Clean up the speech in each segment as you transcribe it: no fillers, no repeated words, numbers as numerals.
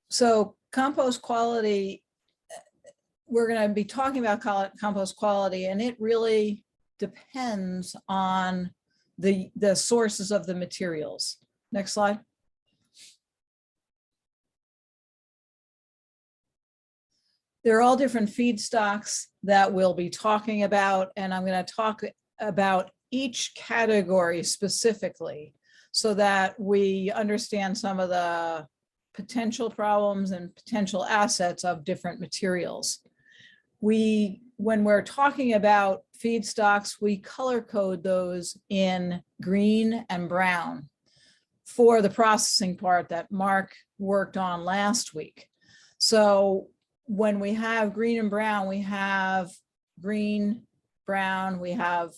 So compost quality, we're going to be talking about compost quality, and it really depends on the sources of the materials. Next slide. They're all different feedstocks that we'll be talking about, and I'm going to talk about each category specifically so that we understand some of the potential problems and potential assets of different materials. When we're talking about feedstocks, we color code those in green and brown for the processing part that Mark worked on last week. So when we have green and brown, we have green, brown, we have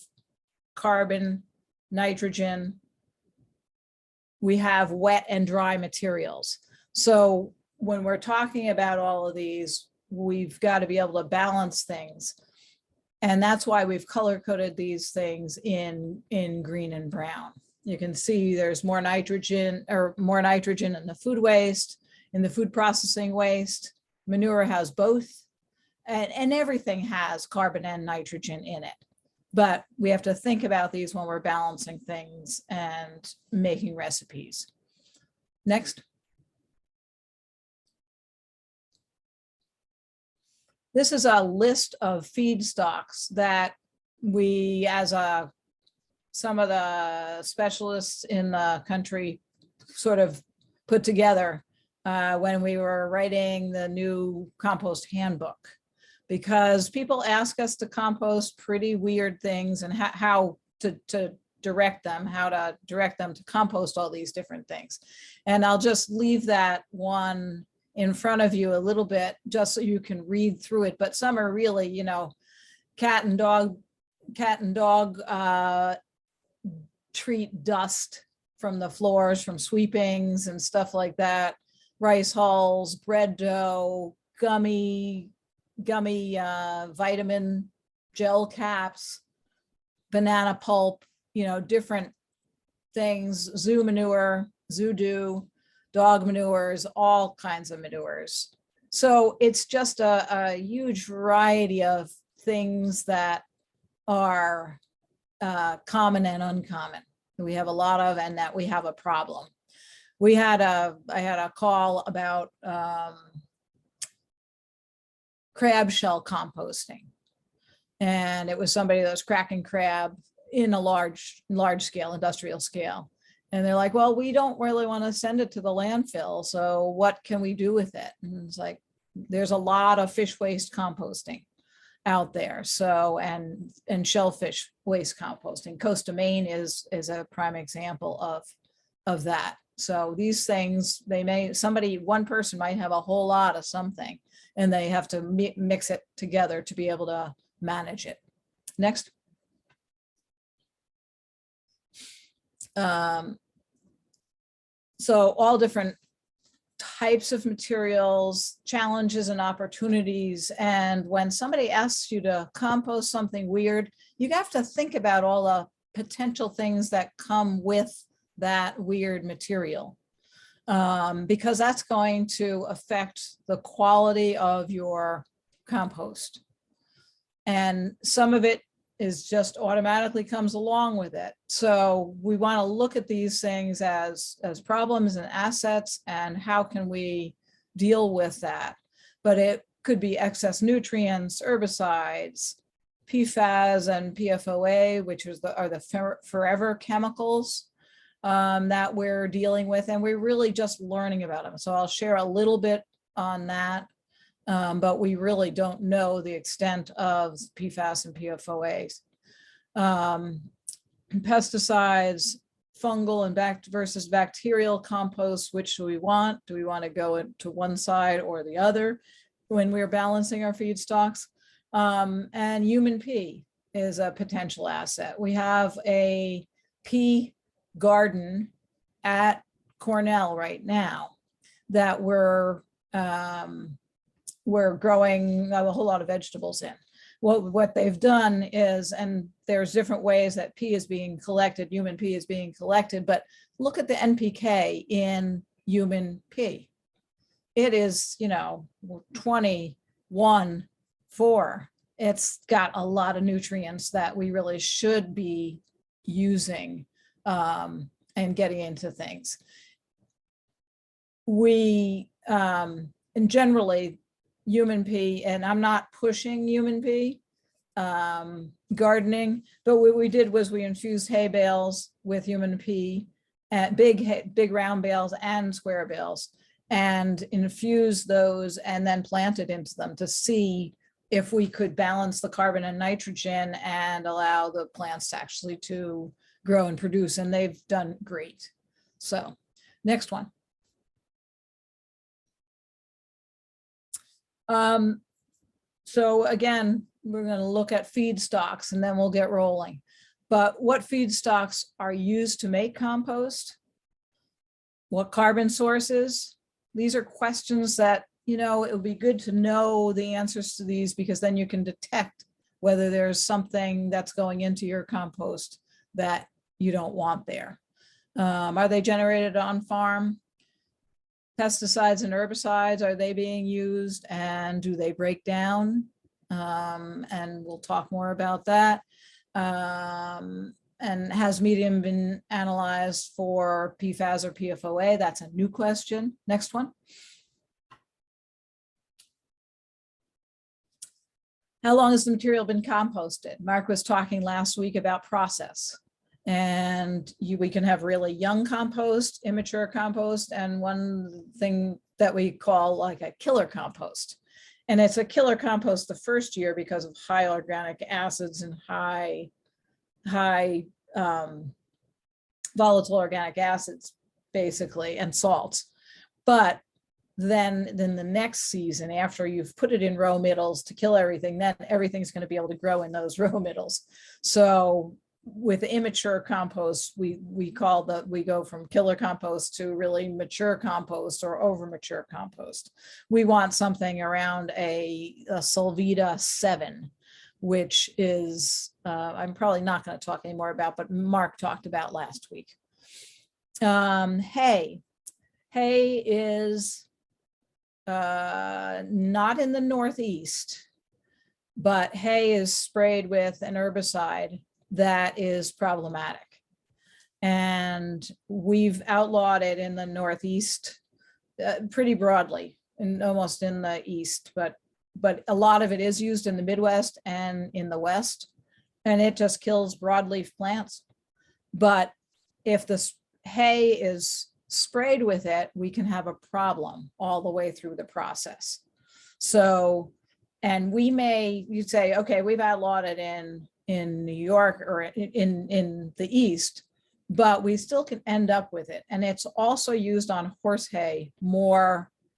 carbon, nitrogen, we have wet and dry materials. So when we're talking about all of these, we've got to be able to balance things. And that's why we've color coded these things in green and brown. You can see there's more nitrogen in the food waste, in the food processing waste. Manure has both, and everything has carbon and nitrogen in it. But we have to think about these when we're balancing things and making recipes. Next. This is a list of feedstocks that we, as some of the specialists in the country, sort of put together when we were writing the new compost handbook, because people ask us to compost pretty weird things and how to direct them, to compost all these different things. And I'll just leave that one in front of you a little bit just so you can read through it. But some are really, you know, cat and dog treat dust from the floors, from sweepings and stuff like that. Rice hulls, bread dough, gummy vitamin gel caps, banana pulp, you know, different things, zoo manure, zoo doo, dog manures, all kinds of manures. So it's just a huge variety of things that are common and uncommon. We have a lot of, and that we have a problem. I had a call about crab shell composting. And it was somebody that was cracking crab in a large scale, industrial scale. And they're like, well, we don't really want to send it to the landfill. So what can we do with it? And it's like, there's a lot of fish waste composting out there. So, and shellfish waste composting. Coast of Maine is a prime example of that. So these things, one person might have a whole lot of something, and they have to mix it together to be able to manage it. Next. So all different types of materials, challenges and opportunities. And when somebody asks you to compost something weird, you have to think about all the potential things that come with that weird material, because that's going to affect the quality of your compost. And some of it is just automatically comes along with it. So we want to look at these things as problems and assets, and how can we deal with that. But it could be excess nutrients, herbicides, PFAS and PFOA, which are the forever chemicals that we're dealing with, and we're really just learning about them. So I'll share a little bit on that. But we really don't know the extent of PFAS and PFOAs. Pesticides, fungal and versus bacterial compost, which do we want? Do we want to go to one side or the other when we're balancing our feedstocks? And human pee is a potential asset. We have a pea garden at Cornell right now that we're growing a whole lot of vegetables in. What they've done is, and there's different ways that pea is being collected, human pea is being collected, but look at the NPK in human pea. it is, 21/4. It's got a lot of nutrients that we really should be using and getting into things. We, and generally, human pea, and I'm not pushing human pea gardening, but what we did was we infused hay bales with human pea, at big round bales and square bales, and infused those and then planted into them to see if we could balance the carbon and nitrogen and allow the plants to actually to grow and produce, and they've done great. So next one. So again, we're going to look at feedstocks and then we'll get rolling. But what feedstocks are used to make compost? What carbon sources? These are questions that, it would be good to know the answers to these, because then you can detect whether there's something that's going into your compost that you don't want there. Are they generated on farm? Pesticides and herbicides, are they being used, and do they break down? And we'll talk more about that. And has medium been analyzed for PFAS or PFOA? That's a new question. Next one. How long has the material been composted? Mark was talking last week about process. And we can have really young compost, immature compost, and one thing that we call like a killer compost. And it's a killer compost the first year because of high organic acids and high volatile organic acids, basically, and salts. But then the next season, after you've put it in row middles to kill everything, then everything's going to be able to grow in those row middles. So with immature compost, we go from killer compost to really mature compost or over mature compost. We want something around a Solvita 7, which is, I'm probably not going to talk anymore about, but Mark talked about last week. Hay is not in the Northeast, but hay is sprayed with an herbicide that is problematic. And we've outlawed it in the Northeast pretty broadly, and almost in the East, but a lot of it is used in the Midwest and in the West, and it just kills broadleaf plants. But if the hay is sprayed with it, we can have a problem all the way through the process. So, and you'd say, okay, we've outlawed it in New York or in the East, but we still can end up with it. And it's also used on horse hay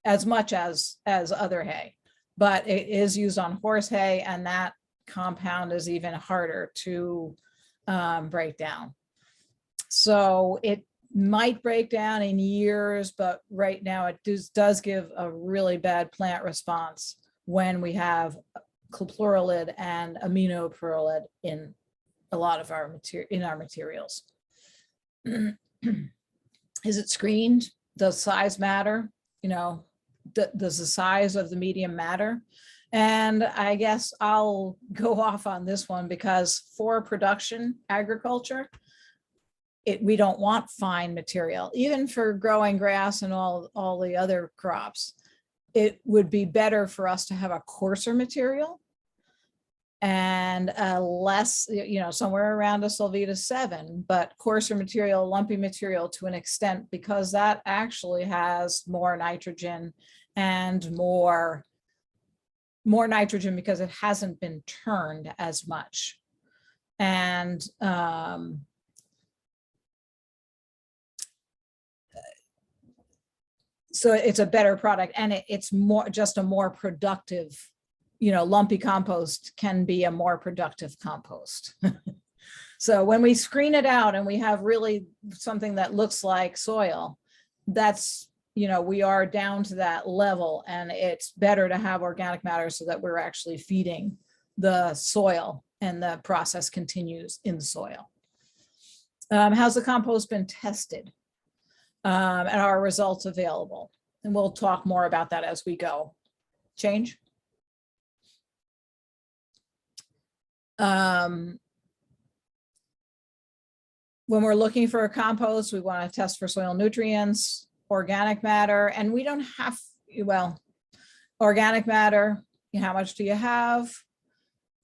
as much as other hay, but it is used on horse hay, and that compound is even harder to break down. So it might break down in years, but right now it does give a really bad plant response when we have chlorelid and aminopyrrolid in a lot of our materials. Is it screened? Does size matter? Does the size of the medium matter? And I guess I'll go off on this one, because for production agriculture, we don't want fine material. Even for growing grass and all the other crops, it would be better for us to have a coarser material and less, somewhere around a Solvita 7, but coarser material, lumpy material to an extent, because that actually has more nitrogen and more nitrogen because it hasn't been turned as much. And so it's a better product, and it's just a more productive, lumpy compost can be a more productive compost. So when we screen it out and we have really something that looks like soil, that's, we are down to that level, and it's better to have organic matter so that we're actually feeding the soil and the process continues in the soil. How's the compost been tested? And are results available? And we'll talk more about that as we go. Change. When we're looking for a compost, we want to test for soil nutrients, organic matter, and we don't have, well, organic matter, how much do you have?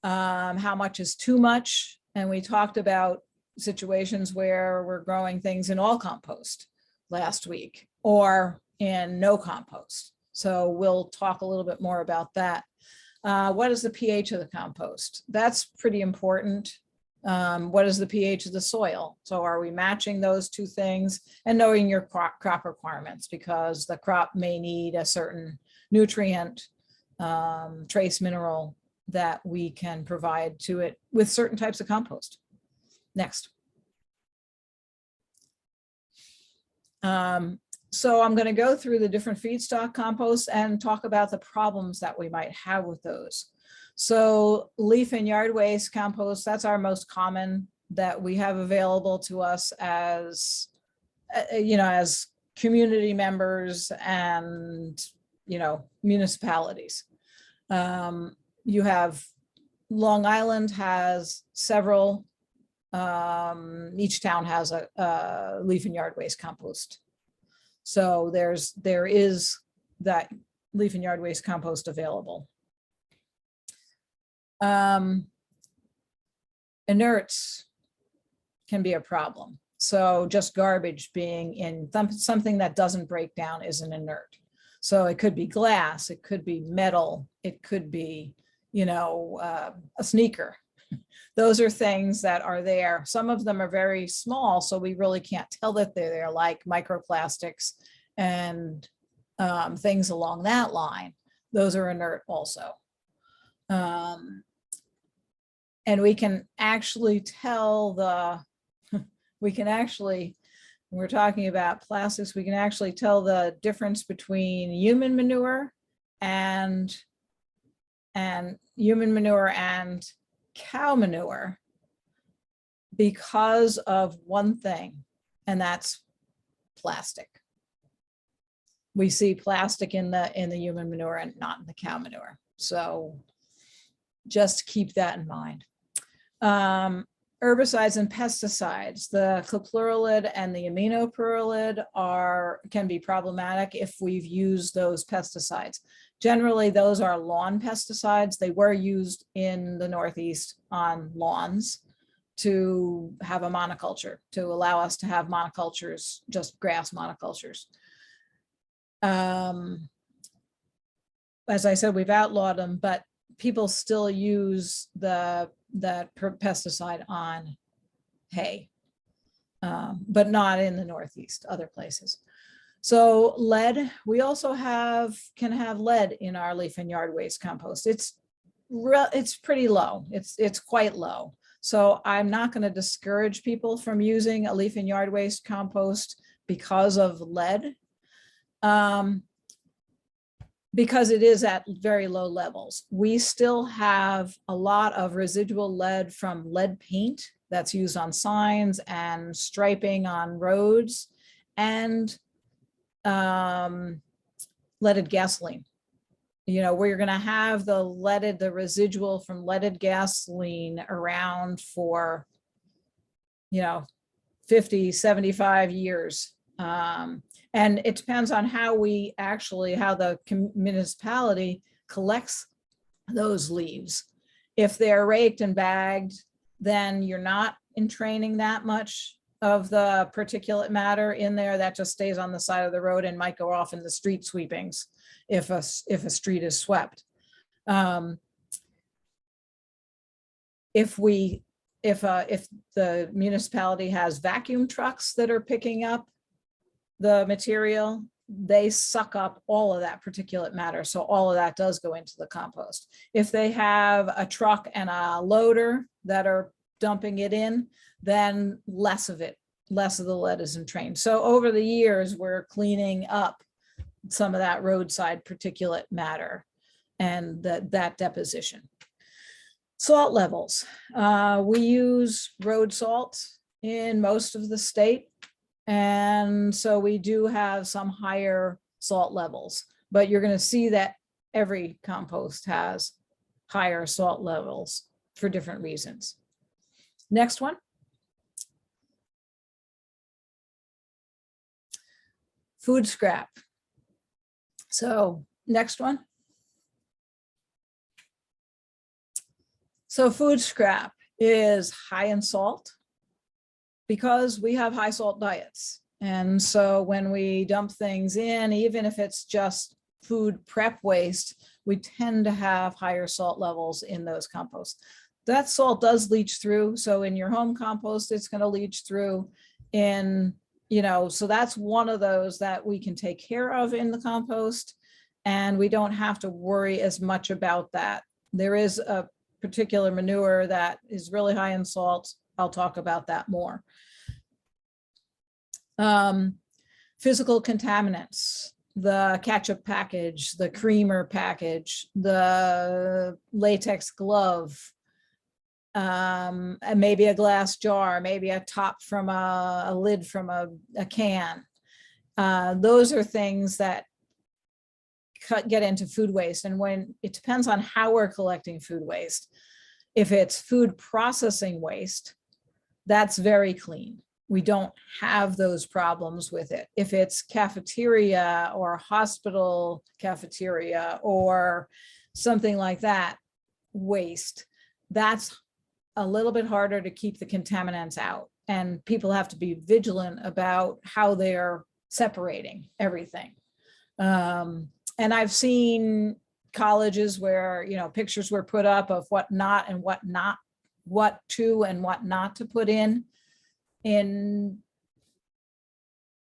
How much is too much? And we talked about situations where we're growing things in all compost last week or in no compost. So we'll talk a little bit more about that. What is the pH of the compost? That's pretty important. What is the pH of the soil? So are we matching those two things, and knowing your crop requirements, because the crop may need a certain nutrient, trace mineral that we can provide to it with certain types of compost. Next. So I'm going to go through the different feedstock composts and talk about the problems that we might have with those. So leaf and yard waste compost, that's our most common that we have available to us as, as community members and, municipalities. You have Long Island has several, each town has a leaf and yard waste compost. So there is that leaf and yard waste compost available. Inerts can be a problem. So just garbage being in something that doesn't break down is an inert. So it could be glass, it could be metal, it could be, a sneaker. Those are things that are there. Some of them are very small, so we really can't tell that they're there, like microplastics and things along that line. Those are inert also. And we can actually tell when we're talking about plastics, we can actually tell the difference between human manure and cow manure because of one thing, and that's plastic. We see plastic in the human manure and not in the cow manure. So just keep that in mind. Herbicides and pesticides, the chlorpyrrolid and the aminopyrrolid can be problematic if we've used those pesticides. Generally, those are lawn pesticides. They were used in the Northeast on lawns to have a monoculture, to allow us to have monocultures, just grass monocultures. As I said, we've outlawed them, but people still use that pesticide on hay, but not in the Northeast, other places. So lead, we also can have lead in our leaf and yard waste compost. It's pretty low. It's quite low. So I'm not going to discourage people from using a leaf and yard waste compost because of lead, because it is at very low levels. We still have a lot of residual lead from lead paint that's used on signs and striping on roads, and leaded gasoline. We're going to have the residual from leaded gasoline around for, 50, 75 years. And it depends on how the municipality collects those leaves. If they're raked and bagged, then you're not entraining that much of the particulate matter in there. That just stays on the side of the road and might go off in the street sweepings if a street is swept. If the municipality has vacuum trucks that are picking up the material, they suck up all of that particulate matter. So all of that does go into the compost. If they have a truck and a loader that are dumping it in, then less of the lead is entrained. So over the years, we're cleaning up some of that roadside particulate matter and that deposition. Salt levels. We use road salt in most of the state. And so we do have some higher salt levels, but you're going to see that every compost has higher salt levels for different reasons. Next one. Food scrap. So next one. So food scrap is high in salt because we have high salt diets. And so when we dump things in, even if it's just food prep waste, we tend to have higher salt levels in those composts. That salt does leach through. So in your home compost, it's going to leach through in, you know, so that's one of those that we can take care of in the compost, and we don't have to worry as much about that. There is a particular manure that is really high in salt. I'll talk about that more. Physical contaminants, the ketchup package, the creamer package, the latex glove, and maybe a glass jar, maybe a top from a lid from a can. Those are things that get into food waste. And when it depends on how we're collecting food waste. If it's food processing waste, that's very clean. We don't have those problems with it. If it's cafeteria or hospital cafeteria or something like that waste, that's a little bit harder to keep the contaminants out. And people have to be vigilant about how they're separating everything. And I've seen colleges where, you know, pictures were put up of what not and what not, what to and what not to put in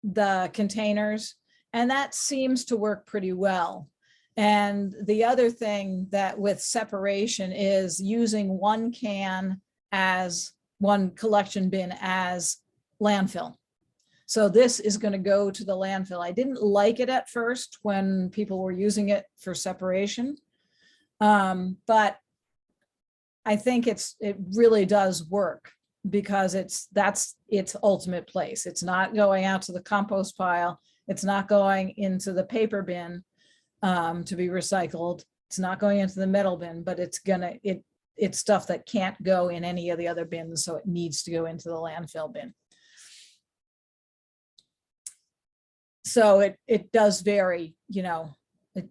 the containers. And that seems to work pretty well. And the other thing that with separation is using one can as one collection bin as landfill. So this is going to go to the landfill. I didn't like it at first when people were using it for separation, but I think it really does work because that's its ultimate place. It's not going out to the compost pile. It's not going into the paper bin to be recycled. It's not going into the metal bin, but it's stuff that can't go in any of the other bins, so it needs to go into the landfill bin. So it does vary, you know,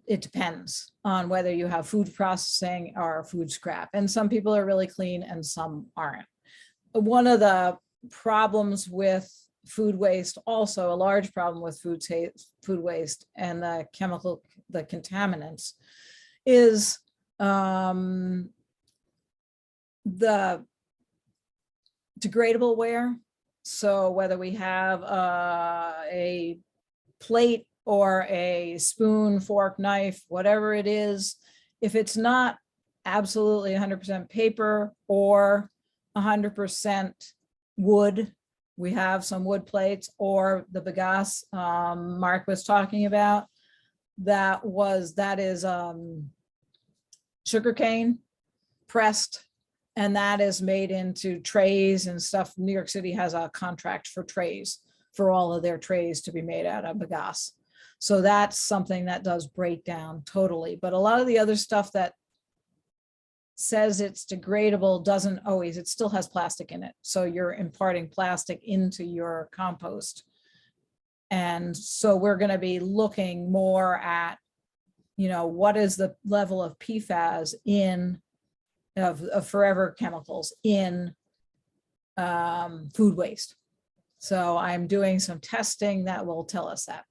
it depends on whether you have food processing or food scrap. And some people are really clean and some aren't. One of the problems with food waste, also a large problem with food waste and the contaminants, is the degradable ware. So whether we have a plate or a spoon, fork, knife, whatever it is, if it's not absolutely 100% paper or 100% wood, we have some wood plates, or the bagasse Mark was talking about, that is sugarcane pressed, and that is made into trays and stuff. New York City has a contract for trays, for all of their trays to be made out of bagasse. So that's something that does break down totally. But a lot of the other stuff that says it's degradable doesn't always, it still has plastic in it. So you're imparting plastic into your compost. And so we're going to be looking more at, you know, what is the level of PFAS of forever chemicals in food waste. So I'm doing some testing that will tell us that.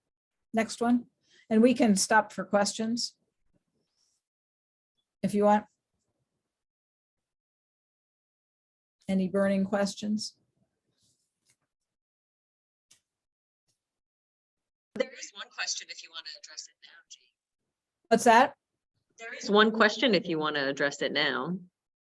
Next one. And we can stop for questions if you want. Any burning questions? There is one question if you want to address it now, Jean. What's that? There is one question if you want to address it now.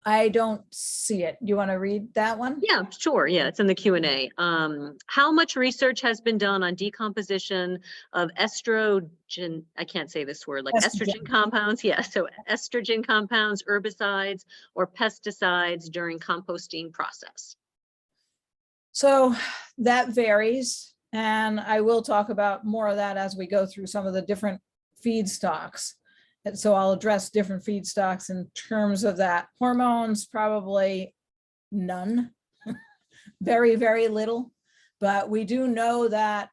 I don't see it. You want to read that one? Yeah, sure. Yeah, it's in the Q&A. How much research has been done on decomposition of estrogen, I can't say this word, like estrogen compounds? Yeah, so estrogen compounds, herbicides, or pesticides during composting process? So that varies. And I will talk about more of that as we go through some of the different feedstocks. And so I'll address different feedstocks in terms of that. Hormones, probably none, very, very little. But we do know that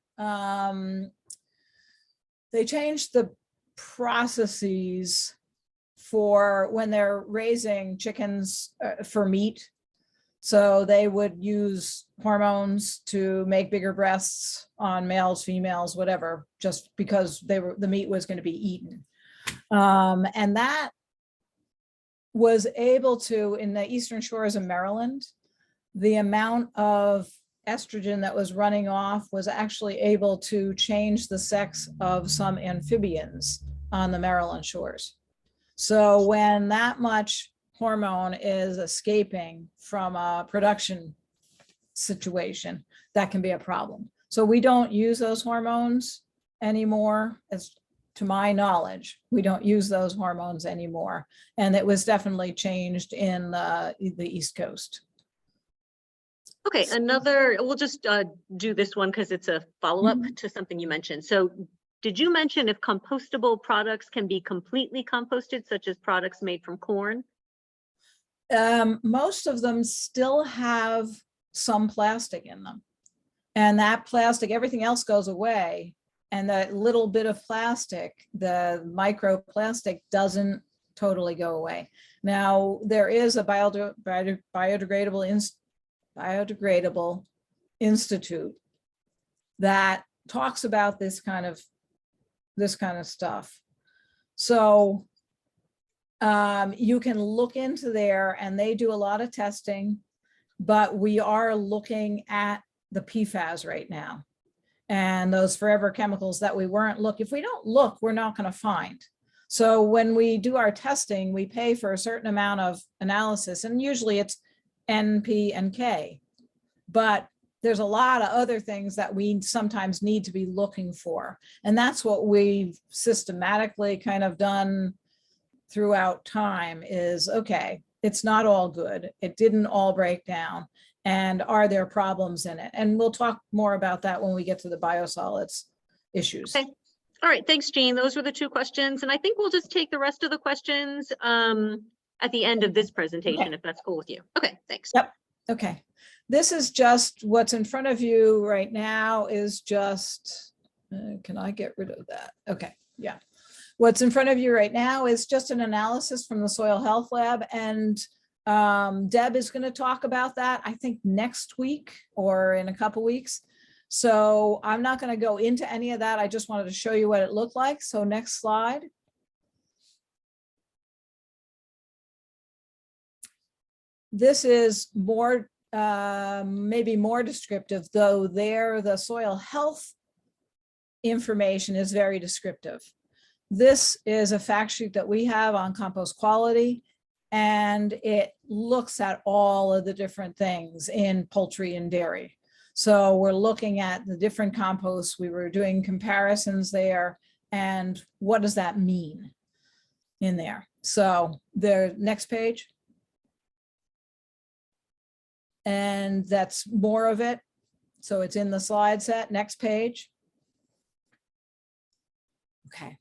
they changed the processes for when they're raising chickens for meat. So they would use hormones to make bigger breasts on males, females, whatever, just because the meat was going to be eaten. And that was able to, in the eastern shores of Maryland, the amount of estrogen that was running off was actually able to change the sex of some amphibians on the Maryland shores. So when that much hormone is escaping from a production situation, that can be a problem. So we don't use those hormones anymore, as to my knowledge. We don't use those hormones anymore. And it was definitely changed in the East Coast. Okay, we'll just do this one because it's a follow-up to something you mentioned. So did you mention if compostable products can be completely composted, such as products made from corn? Most of them still have some plastic in them. And that plastic, everything else goes away. And that little bit of plastic, the microplastic, doesn't totally go away. Now, there is a biodegradable institute that talks about this kind of stuff. So you can look into there, and they do a lot of testing, but we are looking at the PFAS right now and those forever chemicals that we weren't if we don't look, we're not going to find. So when we do our testing, we pay for a certain amount of analysis, and usually it's N, P, and K, but there's a lot of other things that we sometimes need to be looking for. And that's what we've systematically kind of done throughout time is, okay, it's not all good. It didn't all break down. And are there problems in it? And we'll talk more about that when we get to the biosolids issues. Okay. All right. Thanks, Jean. Those were the 2 questions. And I think we'll just take the rest of the questions at the end of this presentation, if that's cool with you. Okay, thanks. Yep. Okay. This is just what's in front of you right now is just, can I get rid of that? Okay. Yeah. What's in front of you right now is just an analysis from the Soil Health Lab, and Deb is going to talk about that, I think, next week or in a couple weeks. So I'm not going to go into any of that. I just wanted to show you what it looked like. So next slide. This is more, maybe more descriptive, though the soil health information is very descriptive. This is a fact sheet that we have on compost quality, and it looks at all of the different things in poultry and dairy. So we're looking at the different composts. We were doing comparisons there, and what does that mean in there? So the next page. And that's more of it. So it's in the slide set. Next page. Okay.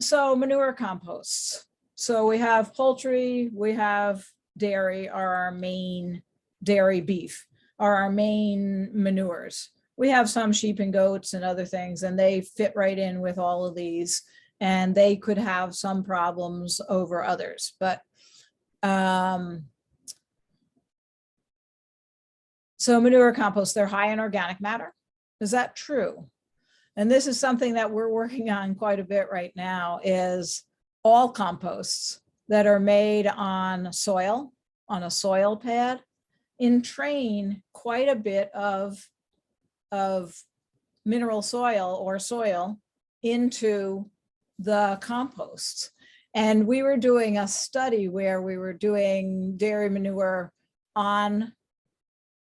So manure composts. So we have poultry, we have dairy, are our main dairy beef, are our main manures. We have some sheep and goats and other things, and they fit right in with all of these, and they could have some problems over others. But so manure composts, they're high in organic matter. Is that true? And this is something that we're working on quite a bit right now, is all composts that are made on soil, on a soil pad, entrain quite a bit of mineral soil or soil into the composts. And we were doing a study where we were doing dairy manure on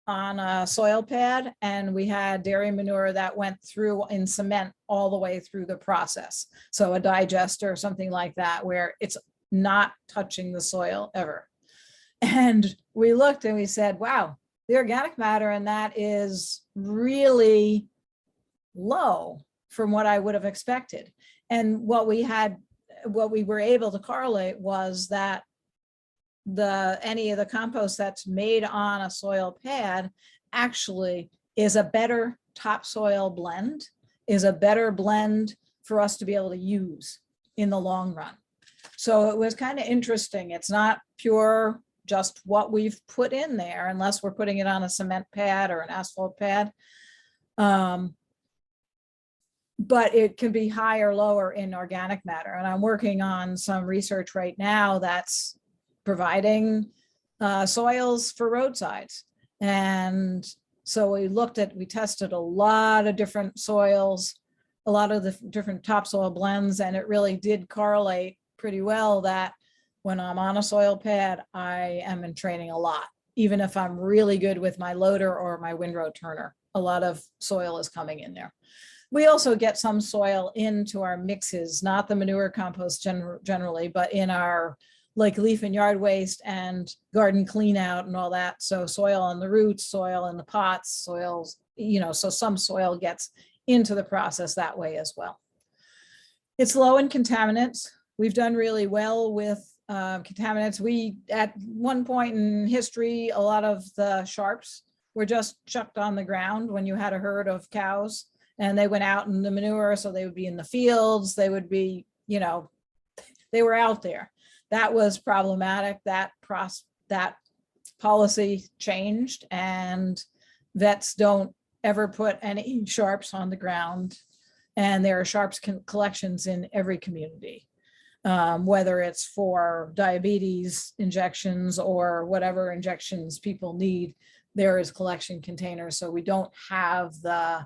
a soil pad, and we had dairy manure that went through in cement all the way through the process. So a digester or something like that, where it's not touching the soil ever. And we looked and we said, wow, the organic matter in that is really low from what I would have expected. And what we were able to correlate was that any of the compost that's made on a soil pad actually is a better topsoil blend, is a better blend for us to be able to use in the long run. So it was kind of interesting. It's not pure just what we've put in there, unless we're putting it on a cement pad or an asphalt pad. But it can be higher or lower in organic matter. And I'm working on some research right now that's providing soils for roadsides. And so we tested a lot of different soils, a lot of the different topsoil blends, and it really did correlate pretty well that when I'm on a soil pad, I am in training a lot. Even if I'm really good with my loader or my windrow turner, a lot of soil is coming in there. We also get some soil into our mixes, not the manure compost generally, but in our like leaf and yard waste and garden clean out and all that. So soil on the roots, soil in the pots, soils, so some soil gets into the process that way as well. It's low in contaminants. We've done really well with contaminants. At one point in history, a lot of the sharps were just chucked on the ground when you had a herd of cows and they went out in the manure. So they would be in the fields. They would be, they were out there. That was problematic. That policy changed, and vets don't ever put any sharps on the ground. And there are sharps collections in every community, whether it's for diabetes injections or whatever injections people need. There is collection containers, so we don't have the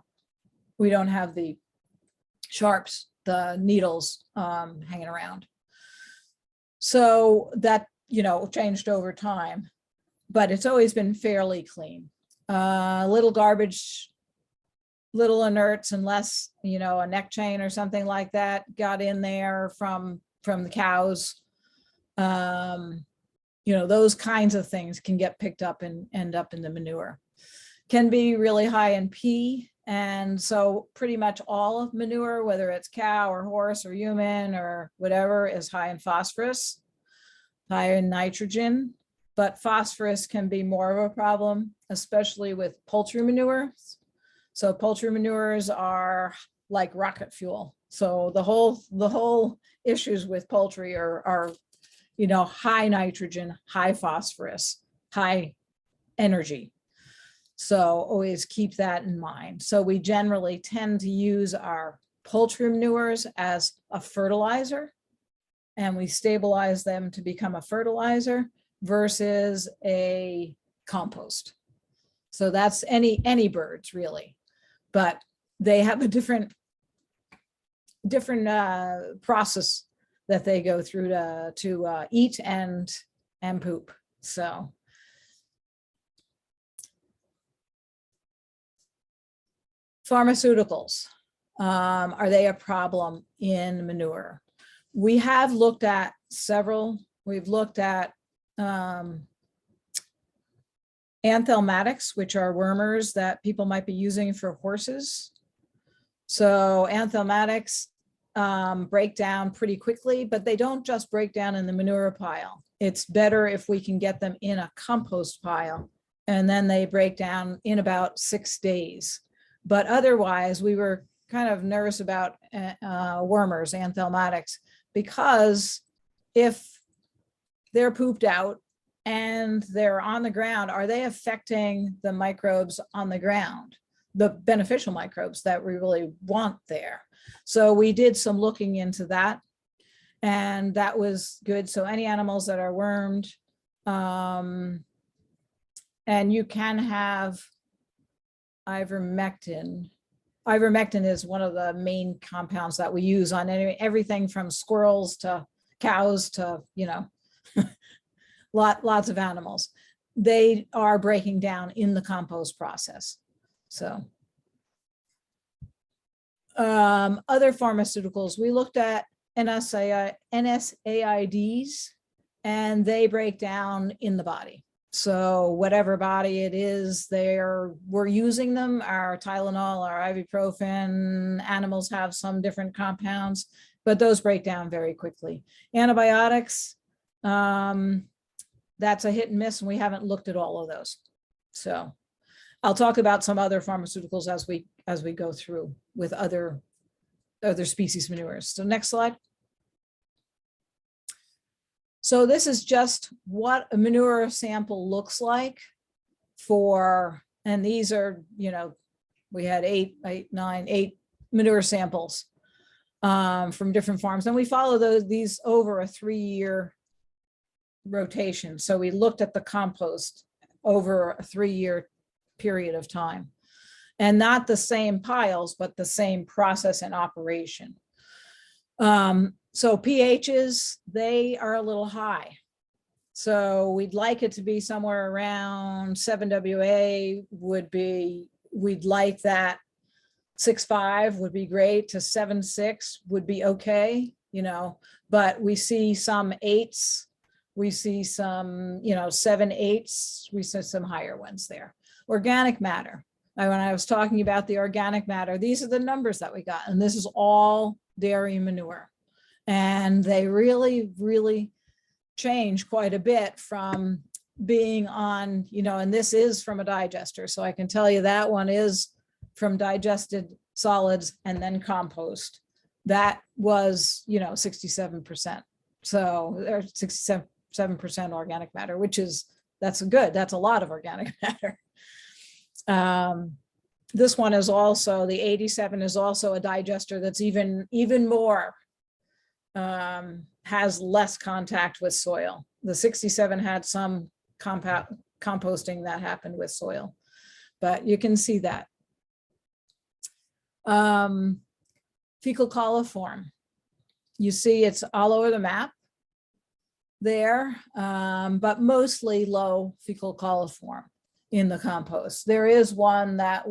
sharps, the needles hanging around. So that, changed over time, but it's always been fairly clean. Little garbage, little inerts, unless, a neck chain or something like that got in there from the cows. Those kinds of things can get picked up and end up in the manure. Can be really high in P. And so pretty much all of manure, whether it's cow or horse or human or whatever, is high in phosphorus, high in nitrogen, but phosphorus can be more of a problem, especially with poultry manures. So poultry manures are like rocket fuel. So the whole issues with poultry are high nitrogen, high phosphorus, high energy. So always keep that in mind. So we generally tend to use our poultry manures as a fertilizer, and we stabilize them to become a fertilizer versus a compost. So that's any birds really, but they have a different process that they go through to eat and poop. So pharmaceuticals, are they a problem in manure? We have looked at several. We've looked at anthelmatics, which are wormers that people might be using for horses. So anthelmatics break down pretty quickly, but they don't just break down in the manure pile. It's better if we can get them in a compost pile, and then they break down in about 6 days. But otherwise, we were kind of nervous about wormers, anthelmatics, because if they're pooped out and they're on the ground, are they affecting the microbes on the ground, the beneficial microbes that we really want there? So we did some looking into that, and that was good. So any animals that are wormed, and you can have ivermectin. Ivermectin is one of the main compounds that we use on everything from squirrels to cows to, lots of animals. They are breaking down in the compost process. So other pharmaceuticals, we looked at NSAIDs, and they break down in the body. So whatever body it is, we're using them, our Tylenol, our ibuprofen, animals have some different compounds, but those break down very quickly. Antibiotics, that's a hit and miss, and we haven't looked at all of those. So I'll talk about some other pharmaceuticals as we go through with other species manures. So next slide. So this is just what a manure sample looks like and these are, we had eight manure samples from different farms, and we follow these over a 3-year rotation. So we looked at the compost over a 3-year period of time, and not the same piles, but the same process and operation. So pHs, they are a little high. So we'd like it to be somewhere around 7 WA we'd like that. 6.5 would be great, to 7.6 would be okay, but we see some 8s, we see some, 7/8, we see some higher ones there. Organic matter. When I was talking about the organic matter, these are the numbers that we got, and this is all dairy manure. And they really, really change quite a bit from being on, and this is from a digester. So I can tell you that one is from digested solids and then compost. That was, 67%. So there's 67% organic matter, that's good. That's a lot of organic matter. This one is also, the 87 is also a digester that's even more, has less contact with soil. The 67 had some composting that happened with soil, but you can see that. Fecal coliform, you see it's all over the map there, but mostly low fecal coliform in the compost. There is one that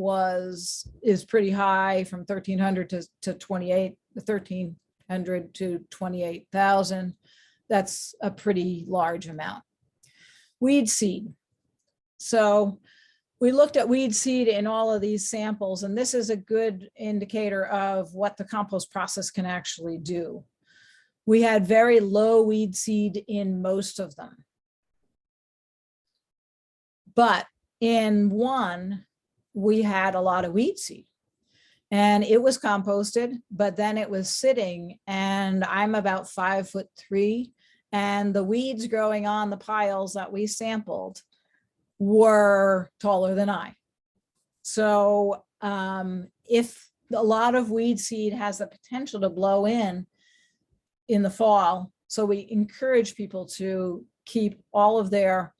is pretty high, from 1,300 to 1,300 to 28,000. That's a pretty large amount. Weed seed. So we looked at weed seed in all of these samples, and this is a good indicator of what the compost process can actually do. We had very low weed seed in most of them, but in one, we had a lot of weed seed, and it was composted, but then it was sitting, and I'm about 5'3", and the weeds growing on the piles that we sampled were taller than I. So if a lot of weed seed has the potential to blow in the fall, so we encourage people to keep all of their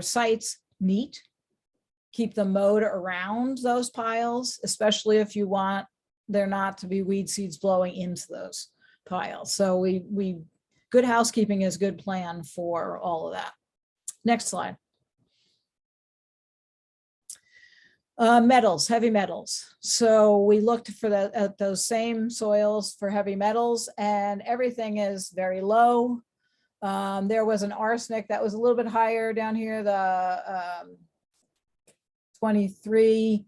sites neat, keep the mowed around those piles, especially if you want there not to be weed seeds blowing into those piles. So good housekeeping is a good plan for all of that. Next slide. Metals, heavy metals. So we looked at those same soils for heavy metals, and everything is very low. There was an arsenic that was a little bit higher down here, the 23.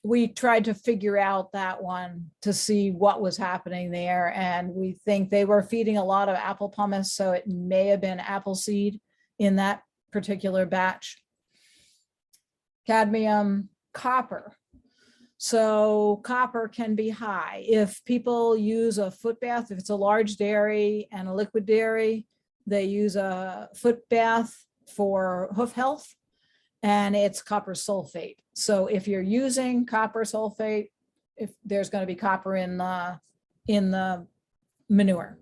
We tried to figure out that one to see what was happening there, and we think they were feeding a lot of apple pumice, so it may have been apple seed in that particular batch. Cadmium, copper. So copper can be high. If people use a foot bath, if it's a large dairy and a liquid dairy, they use a foot bath for hoof health, and it's copper sulfate. So if you're using copper sulfate, if there's going to be copper in the manure.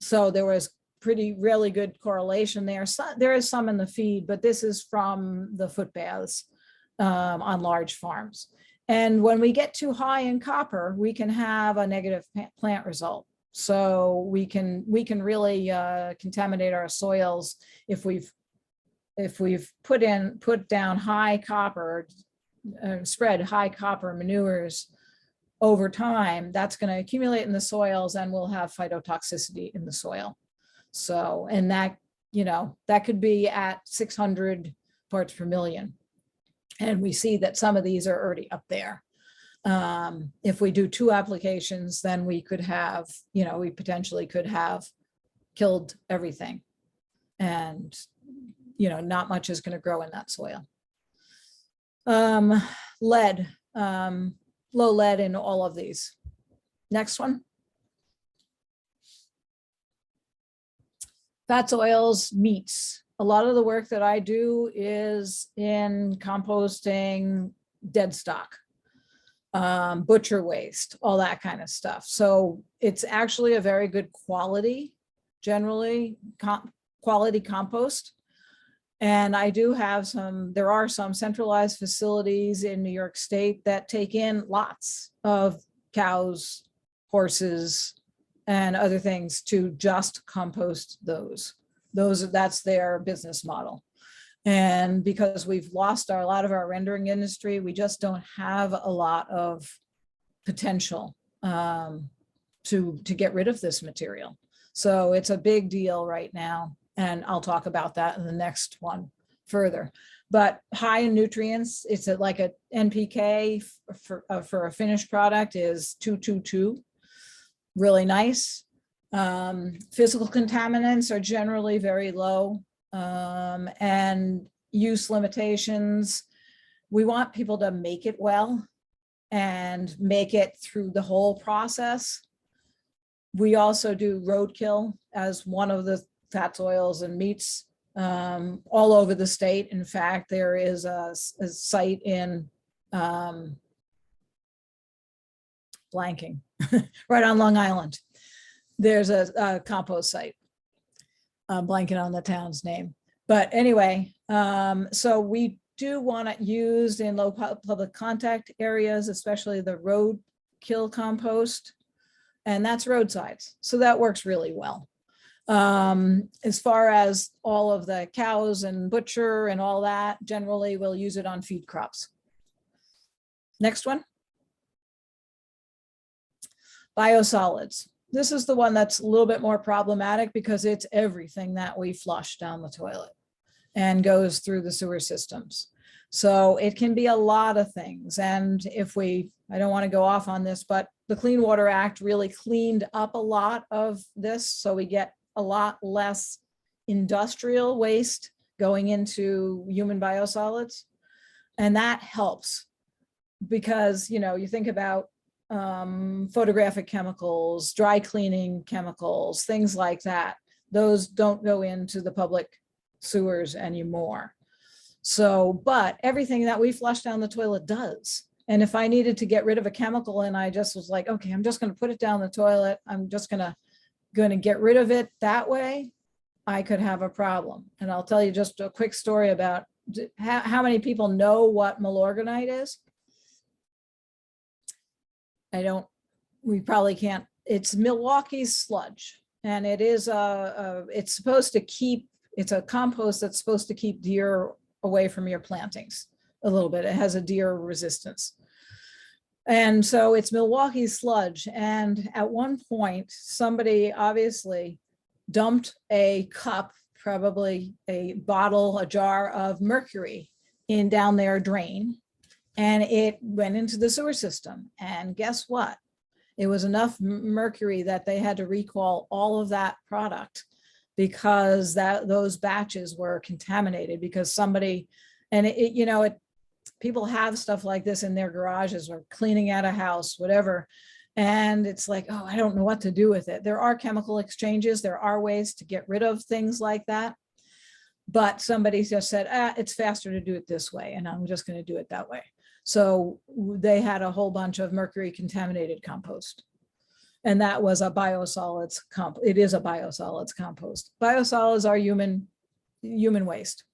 So there was really good correlation there. So there is some in the feed, but this is from the foot baths on large farms. And when we get too high in copper, we can have a negative plant result. So we can really contaminate our soils if we've put down high copper, spread high copper manures over time, that's going to accumulate in the soils and will have phytotoxicity in the soil. So, and that, that could be at 600 parts per million. And we see that some of these are already up there. If we do 2 applications, then we could have, we potentially could have killed everything. And, not much is going to grow in that soil. Lead, low lead in all of these. Next one. Fats, oils, meats. A lot of the work that I do is in composting dead stock, butcher waste, all that kind of stuff. So it's actually a very good quality, generally quality compost. And I do have there are some centralized facilities in New York State that take in lots of cows, horses, and other things to just compost those. That's their business model. And because we've lost a lot of our rendering industry, we just don't have a lot of potential to get rid of this material. So it's a big deal right now. And I'll talk about that in the next one further. But high in nutrients, it's like a NPK for a finished product is 222, really nice. Physical contaminants are generally very low, and use limitations. We want people to make it well and make it through the whole process. We also do roadkill as one of the fats, oils, and meats all over the state. In fact, there is a site in blanking right on Long Island. There's a compost site. I'm blanking on the town's name. But anyway, so we do want it used in low public contact areas, especially the roadkill compost. And that's roadsides. So that works really well. As far as all of the cows and butcher and all that, generally we'll use it on feed crops. Next one. Biosolids. This is the one that's a little bit more problematic because it's everything that we flush down the toilet and goes through the sewer systems. So it can be a lot of things. And I don't want to go off on this, but the Clean Water Act really cleaned up a lot of this. So we get a lot less industrial waste going into human biosolids. And that helps because, you think about photographic chemicals, dry cleaning chemicals, things like that. Those don't go into the public sewers anymore. So, but everything that we flush down the toilet does. And if I needed to get rid of a chemical and I just was like, okay, I'm just going to put it down the toilet, I'm just going to get rid of it that way, I could have a problem. And I'll tell you just a quick story about how many people know what malorganite is. We probably can't. It's Milwaukee's sludge, and it is it's supposed to keep, it's a compost that's supposed to keep deer away from your plantings a little bit. It has a deer resistance. And so it's Milwaukee's sludge. And at one point, somebody obviously dumped a cup, probably a bottle, a jar of mercury down their drain. And it went into the sewer system. And guess what? It was enough mercury that they had to recall all of that product because those batches were contaminated because somebody, and people have stuff like this in their garages or cleaning out a house, whatever. And it's like, oh, I don't know what to do with it. There are chemical exchanges. There are ways to get rid of things like that. But somebody just said, it's faster to do it this way. And I'm just going to do it that way. So they had a whole bunch of mercury contaminated compost. And that was a biosolids it is a biosolids compost. Biosolids are human waste.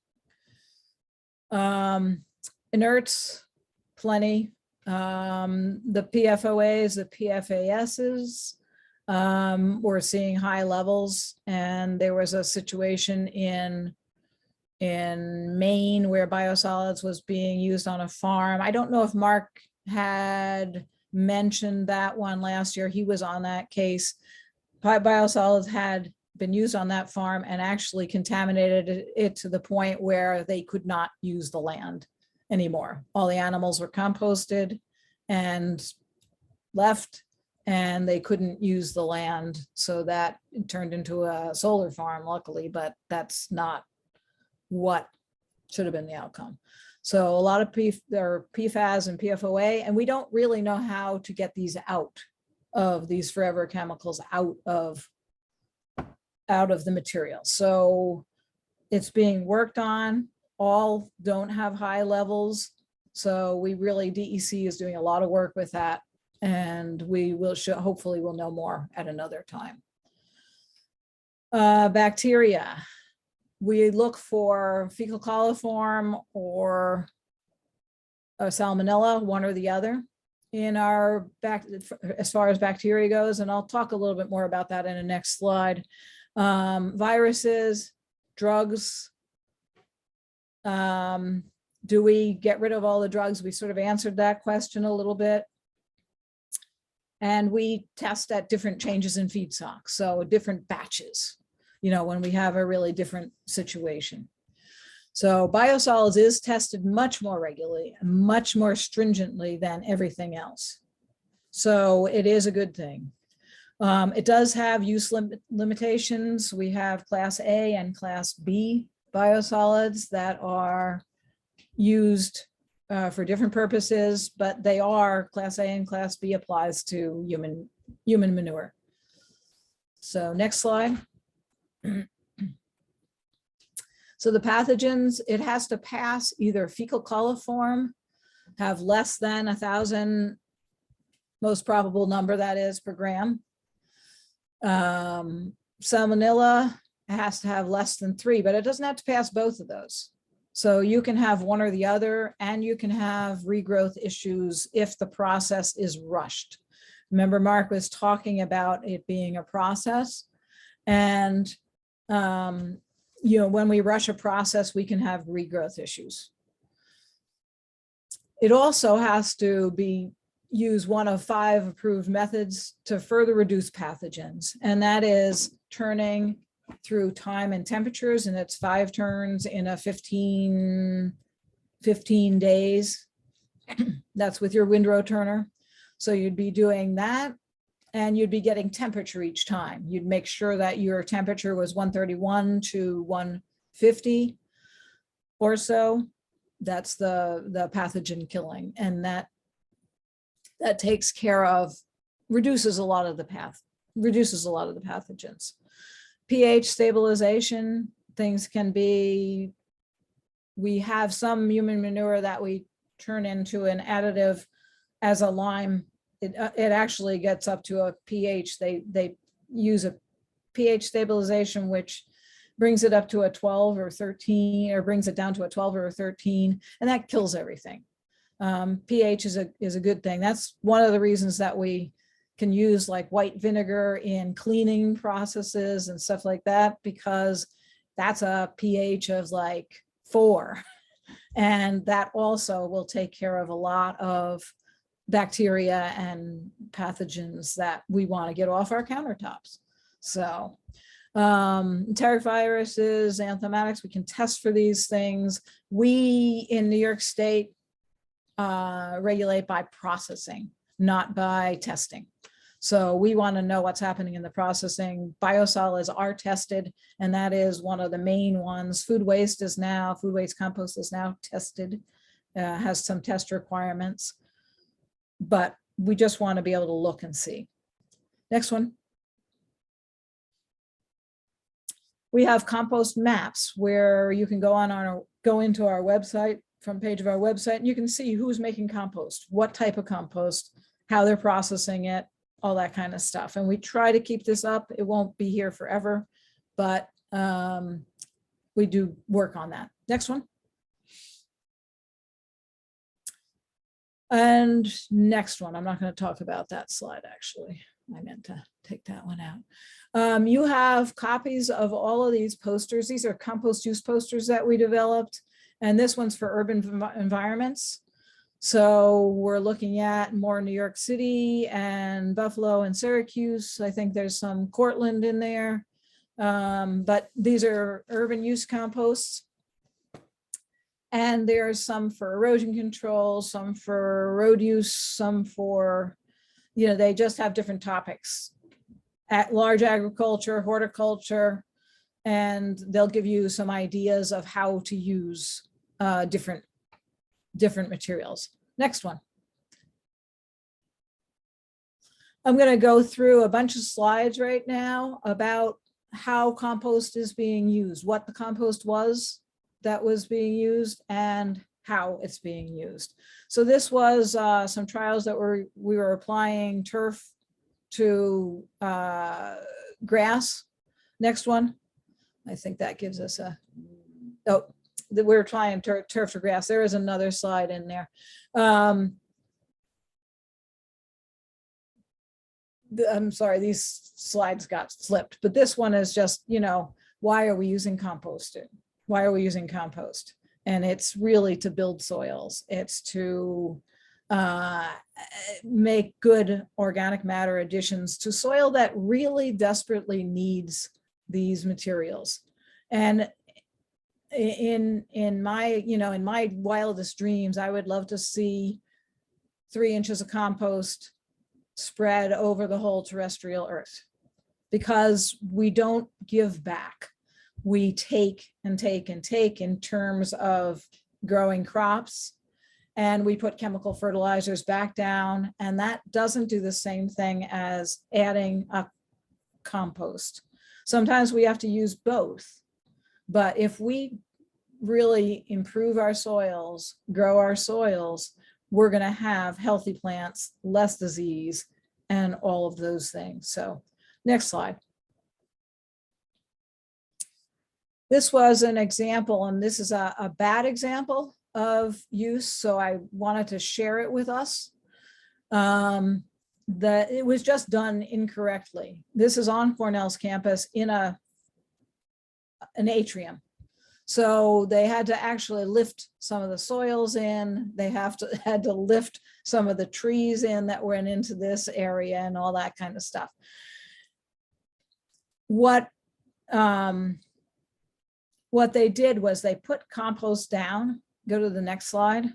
Inerts, plenty. The PFOAs, the PFASs, we're seeing high levels. And there was a situation in Maine where biosolids was being used on a farm. I don't know if Mark had mentioned that one last year. He was on that case. Biosolids had been used on that farm and actually contaminated it to the point where they could not use the land anymore. All the animals were composted and left, and they couldn't use the land. So that turned into a solar farm, luckily, but that's not what should have been the outcome. So a lot of there are PFAS and PFOA, and we don't really know how to get these out of these forever chemicals out of the material. So it's being worked on. All don't have high levels. So we really, DEC is doing a lot of work with that, and we will hopefully we'll know more at another time. Bacteria. We look for fecal coliform or salmonella, one or the other, in our as far as bacteria goes, and I'll talk a little bit more about that in the next slide. Viruses, drugs. Do we get rid of all the drugs? We sort of answered that question a little bit. And we test at different changes in feedstock, so different batches, you know, when we have a really different situation. So biosolids is tested much more regularly, much more stringently than everything else. So it is a good thing. It does have use limitations. We have class A and class B biosolids that are used for different purposes, but they are class A and class B applies to human manure. So next slide. So the pathogens, it has to pass either fecal coliform, have less than 1,000, most probable number that is per gram. Salmonella has to have less than 3, but it doesn't have to pass both of those. So you can have one or the other, and you can have regrowth issues if the process is rushed. Remember, Mark was talking about it being a process, and you know, when we rush a process, we can have regrowth issues. It also has to use one of 5 approved methods to further reduce pathogens, and that is turning through time and temperatures, and it's 5 turns in a 15 days. That's with your windrow turner. So you'd be doing that, and you'd be getting temperature each time. You'd make sure that your temperature was 131 to 150 or so. That's the pathogen killing, and that takes care of, reduces a lot of the pathogens. pH stabilization, things can be, we have some human manure that we turn into an additive as a lime. It actually gets up to a pH. They use a pH stabilization, which brings it up to a 12 or 13, or brings it down to a 12 or a 13, and that kills everything. pH is a good thing. That's one of the reasons that we can use like white vinegar in cleaning processes and stuff like that, because that's a pH of like 4. And that also will take care of a lot of bacteria and pathogens that we want to get off our countertops. So enteric viruses, anthelmintics, we can test for these things. We in New York State regulate by processing, not by testing. So we want to know what's happening in the processing. Biosolids are tested, and that is one of the main ones. Food waste compost is now tested, has some test requirements, but we just want to be able to look and see. Next one. We have compost maps where you can go into our website, front page of our website, and you can see who's making compost, what type of compost, how they're processing it, all that kind of stuff. And we try to keep this up. It won't be here forever, but we do work on that. Next one. And next one, I'm not going to talk about that slide, actually. I meant to take that one out. You have copies of all of these posters. These are compost use posters that we developed, and this one's for urban environments. So we're looking at more New York City and Buffalo and Syracuse. I think there's some Cortland in there. But these are urban use composts. And there's some for erosion control, some for road use, some for, they just have different topics. At large agriculture, horticulture, and they'll give you some ideas of how to use different materials. Next one. I'm going to go through a bunch of slides right now about how compost is being used, what the compost was that was being used, and how it's being used. So this was some trials that we were applying turf to grass. Next one. I think that gives us a, oh, that we're trying turf to grass. There is another slide in there. I'm sorry, these slides got flipped, but this one is just, why are we using composting? Why are we using compost? And it's really to build soils. It's to make good organic matter additions to soil that really desperately needs these materials. And in my wildest dreams, I would love to see 3 inches of compost spread over the whole terrestrial earth, because we don't give back. We take and take and take in terms of growing crops, and we put chemical fertilizers back down, and that doesn't do the same thing as adding a compost. Sometimes we have to use both, but if we really improve our soils, grow our soils, we're going to have healthy plants, less disease, and all of those things. So next slide. This was an example, and this is a bad example of use, so I wanted to share it with us. That it was just done incorrectly. This is on Cornell's campus in an atrium. So they had to actually lift some of the soils in. They had to lift some of the trees in that went into this area and all that kind of stuff. What they did was they put compost down. Go to the next slide.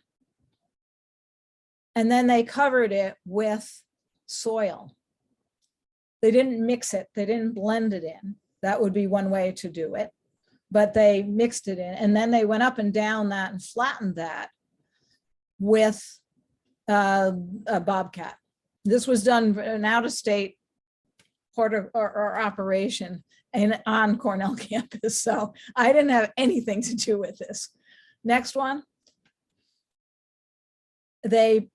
And then they covered it with soil. They didn't mix it. They didn't blend it in. That would be one way to do it. But they mixed it in, and then they went up and down that and flattened that with a bobcat. This was done an out-of-state or operation on Cornell campus, so I didn't have anything to do with this. Next one. They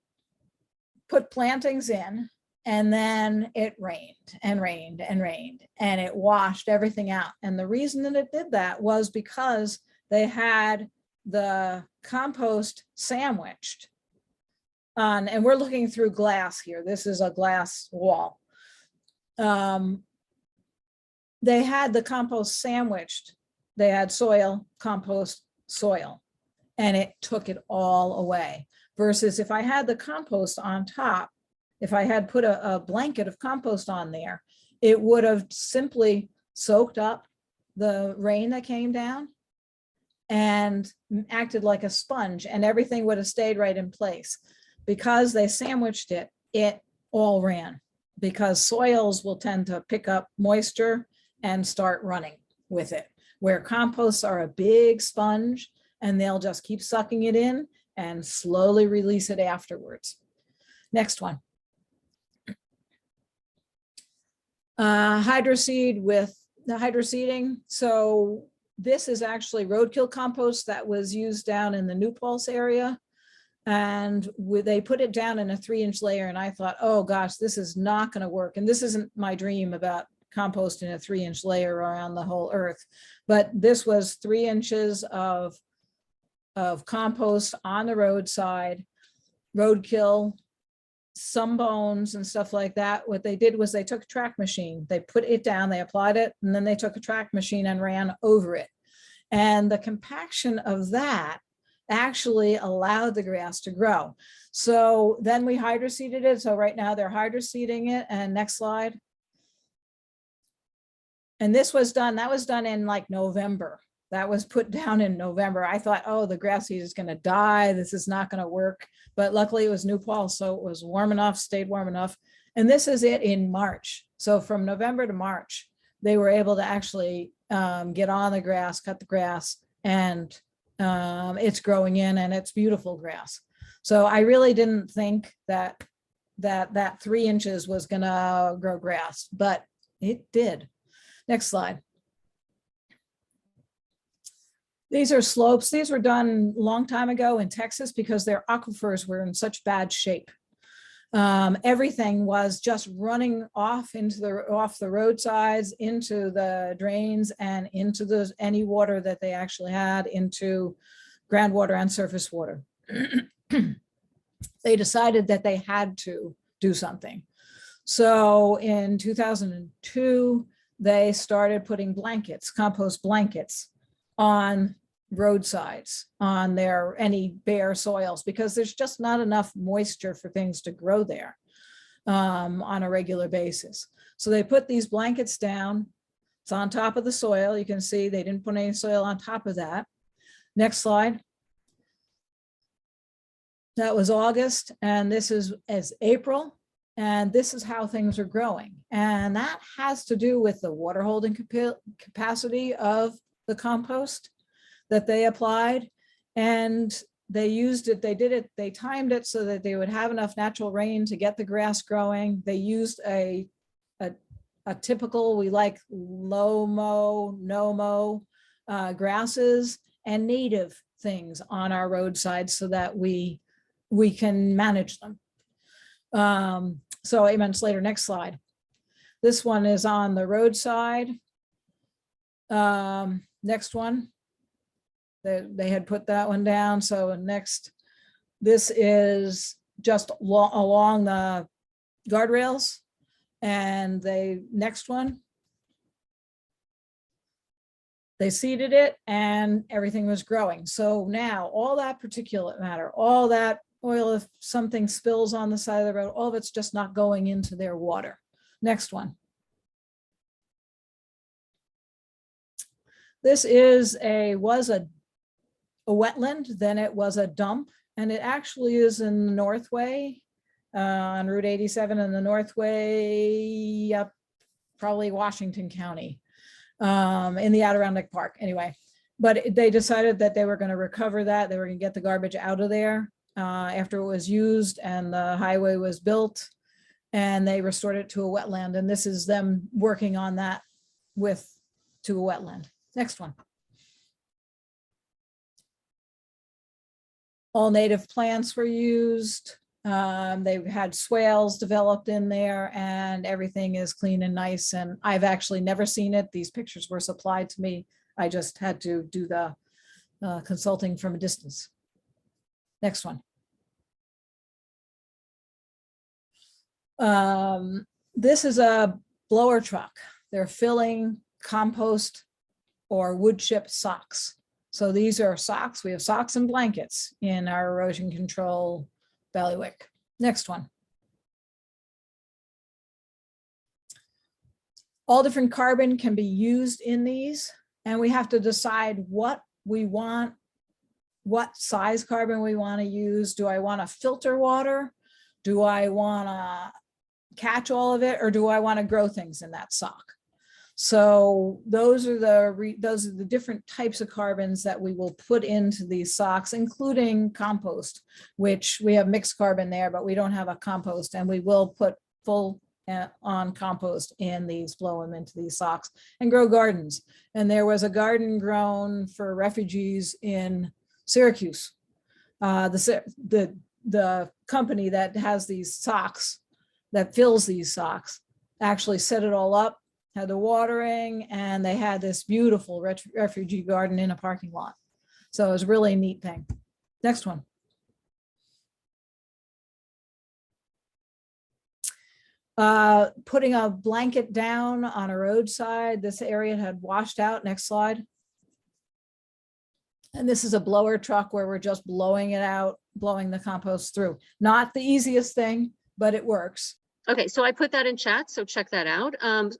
put plantings in, and then it rained and rained and rained, and it washed everything out. And the reason that it did that was because they had the compost sandwiched on, and we're looking through glass here. This is a glass wall. They had the compost sandwiched. They had soil, compost, soil, and it took it all away. Versus if I had the compost on top, if I had put a blanket of compost on there, it would have simply soaked up the rain that came down and acted like a sponge, and everything would have stayed right in place. Because they sandwiched it, it all ran, because soils will tend to pick up moisture and start running with it, where composts are a big sponge and they'll just keep sucking it in and slowly release it afterwards. Next one. Hydroseed with the hydroseeding. So this is actually roadkill compost that was used down in the New Paltz area. And they put it down in a 3-inch layer, and I thought, oh gosh, this is not going to work. And this isn't my dream about compost in a 3-inch layer around the whole earth. But this was 3 inches of compost on the roadside, roadkill, some bones and stuff like that. What they did was they took a track machine, they put it down, they applied it, and then they took a track machine and ran over it. And the compaction of that actually allowed the grass to grow. So then we hydroseeded it. So right now they're hydroseeding it. And next slide. And this was done, that was done in like November. That was put down in November. I thought, oh, the grass seed is going to die. This is not going to work. But luckily it was New Paltz, so it was warm enough, stayed warm enough. And this is it in March. So from November to March, they were able to actually get on the grass, cut the grass, and it's growing in, and it's beautiful grass. So I really didn't think that 3 inches was going to grow grass, but it did. Next slide. These are slopes. These were done a long time ago in Texas because their aquifers were in such bad shape. Everything was just running off the roadsides, into the drains, and into any water that they actually had, into groundwater and surface water. They decided that they had to do something. So in 2002, they started putting blankets, compost blankets, on roadsides, on any bare soils, because there's just not enough moisture for things to grow there on a regular basis. So they put these blankets down. It's on top of the soil. You can see they didn't put any soil on top of that. Next slide. That was August, and this is April. And this is how things are growing. And that has to do with the water holding capacity of the compost that they applied. And they used it, they timed it so that they would have enough natural rain to get the grass growing. They used a typical, we like low mow, no mow grasses and native things on our roadsides so that we can manage them. So 8 months later, next slide. This one is on the roadside. Next one. They had put that one down. So next, this is just along the guardrails. And next one, they seeded it and everything was growing. So now all that particulate matter, all that oil, if something spills on the side of the road, all of it's just not going into their water. Next one. This was a wetland, then it was a dump, and it actually is in the Northway on Route 87 in the Northway, up probably Washington County, in the Adirondack Park anyway. But they decided that they were going to recover that. They were going to get the garbage out of there after it was used and the highway was built, and they restored it to a wetland. And this is them working on that to a wetland. Next one. All native plants were used. They had swales developed in there, and everything is clean and nice. And I've actually never seen it. These pictures were supplied to me. I just had to do the consulting from a distance. Next one. This is a blower truck. They're filling compost or wood chip socks. So these are socks. We have socks and blankets in our erosion control bailiwick. Next one. All different carbon can be used in these, and we have to decide what we want, what size carbon we want to use. Do I want to filter water? Do I want to catch all of it, or do I want to grow things in that sock? So those are the different types of carbons that we will put into these socks, including compost, which we have mixed carbon there, but we don't have a compost, and we will put full on compost in these, blow them into these socks and grow gardens. And there was a garden grown for refugees in Syracuse. The company that has these socks, that fills these socks, actually set it all up, had the watering, and they had this beautiful refugee garden in a parking lot. So it was a really neat thing. Next one. Putting a blanket down on a roadside. This area had washed out. Next slide. And this is a blower truck where we're just blowing it out, blowing the compost through. Not the easiest thing, but it works. Okay, so I put that in chat, so check that out.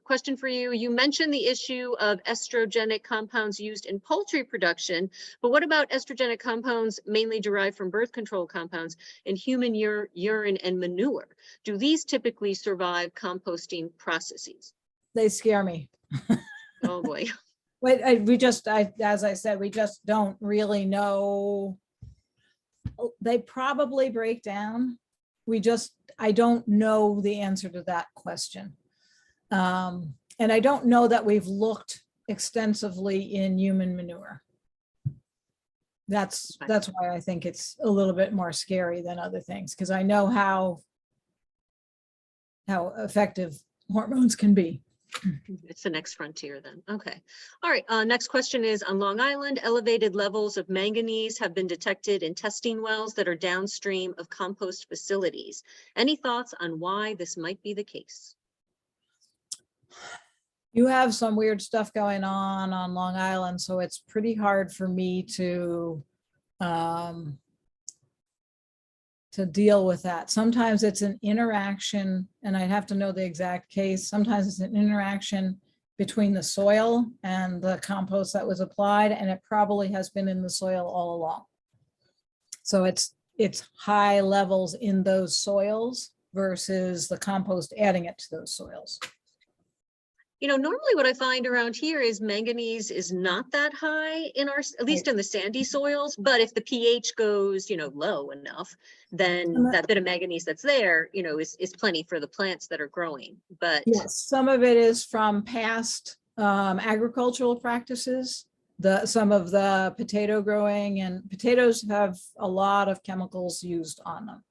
Question for you. You mentioned the issue of estrogenic compounds used in poultry production, but what about estrogenic compounds mainly derived from birth control compounds in human urine and manure? Do these typically survive composting processes? They scare me. Oh boy. Wait, as I said, we just don't really know. They probably break down. I don't know the answer to that question. And I don't know that we've looked extensively in human manure. That's why I think it's a little bit more scary than other things, because I know how effective hormones can be. It's the next frontier then. Okay. All right. Next question is, on Long Island, elevated levels of manganese have been detected in testing wells that are downstream of compost facilities. Any thoughts on why this might be the case? You have some weird stuff going on Long Island, so it's pretty hard for me to deal with that. Sometimes it's an interaction, and I'd have to know the exact case. Sometimes it's an interaction between the soil and the compost that was applied, and it probably has been in the soil all along. So it's high levels in those soils versus the compost adding it to those soils. You know, normally what I find around here is manganese is not that high in our, at least in the sandy soils, but if the pH goes, you know, low enough, then that bit of manganese that's there, you know, is plenty for the plants that are growing. But yes, some of it is from past agricultural practices. Some of the potato growing, and potatoes have a lot of chemicals used on them.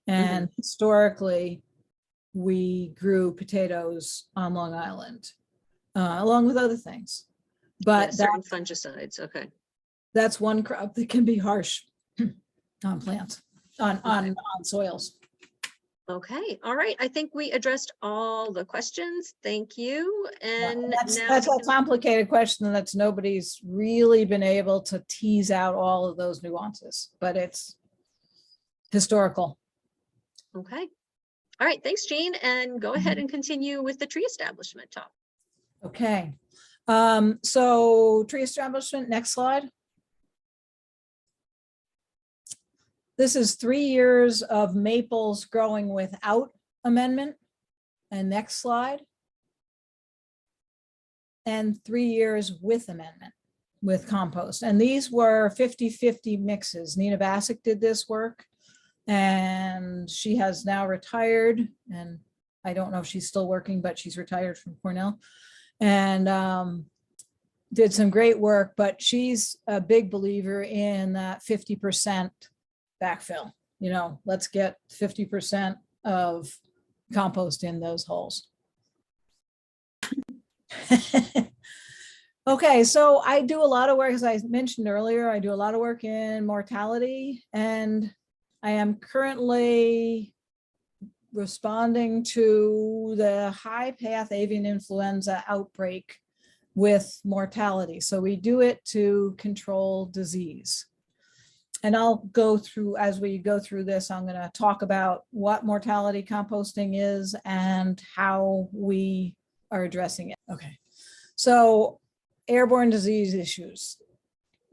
And historically, we grew potatoes on Long Island, along with other things. But certain fungicides, okay. That's one crop that can be harsh on plants, on soils. Okay, all right. I think we addressed all the questions. Thank you. And that's a complicated question that's nobody's really been able to tease out all of those nuances, but it's historical. Okay. All right, thanks, Jean, and go ahead and continue with the tree establishment talk. Okay, so tree establishment, next slide. This is 3 years of maples growing without amendment. And next slide. And 3 years with amendment, with compost. And these were 50-50 mixes. Nina Bassick did this work, and she has now retired, and I don't know if she's still working, but she's retired from Cornell, and did some great work. But she's a big believer in that 50% backfill. You know, let's get 50% of compost in those holes. Okay, so I do a lot of work, as I mentioned earlier, I do a lot of work in mortality, and I am currently responding to the high path avian influenza outbreak with mortality. So we do it to control disease. And I'll go through, as we go through this, I'm going to talk about what mortality composting is and how we are addressing it. Okay, so airborne disease issues.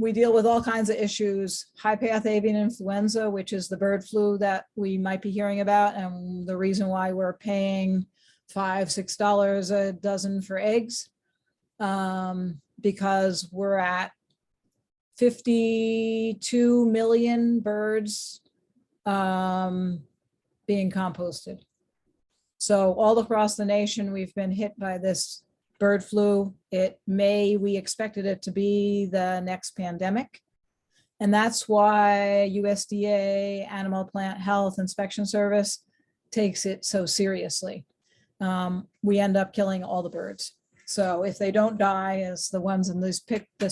We deal with all kinds of issues. High path avian influenza, which is the bird flu that we might be hearing about, and the reason why we're paying $5–6 a dozen for eggs, because we're at 52 million birds being composted. So all across the nation, we've been hit by this bird flu. We expected it to be the next pandemic. And that's why USDA Animal Plant Health Inspection Service takes it so seriously. We end up killing all the birds. So if they don't die, as the ones in this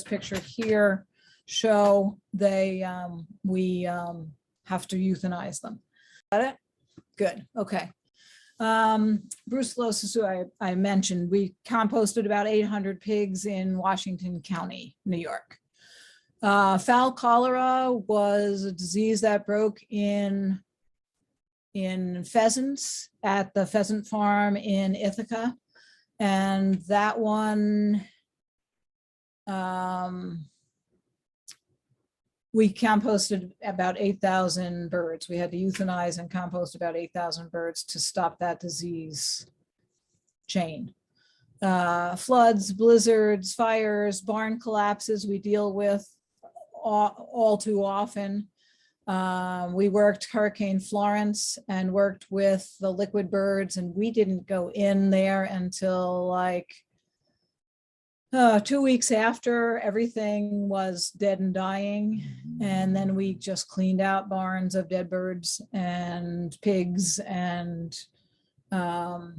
picture here show, we have to euthanize them. Got it? Good, okay. Brucellosis, who I mentioned, we composted about 800 pigs in Washington County, New York. Fowl cholera was a disease that broke in pheasants at the pheasant farm in Ithaca. And that one, we composted about 8,000 birds. We had to euthanize and compost about 8,000 birds to stop that disease chain. Floods, blizzards, fires, barn collapses we deal with all too often. We worked Hurricane Florence and worked with the liquid birds, and we didn't go in there until like 2 weeks after everything was dead and dying. And then we just cleaned out barns of dead birds and pigs and a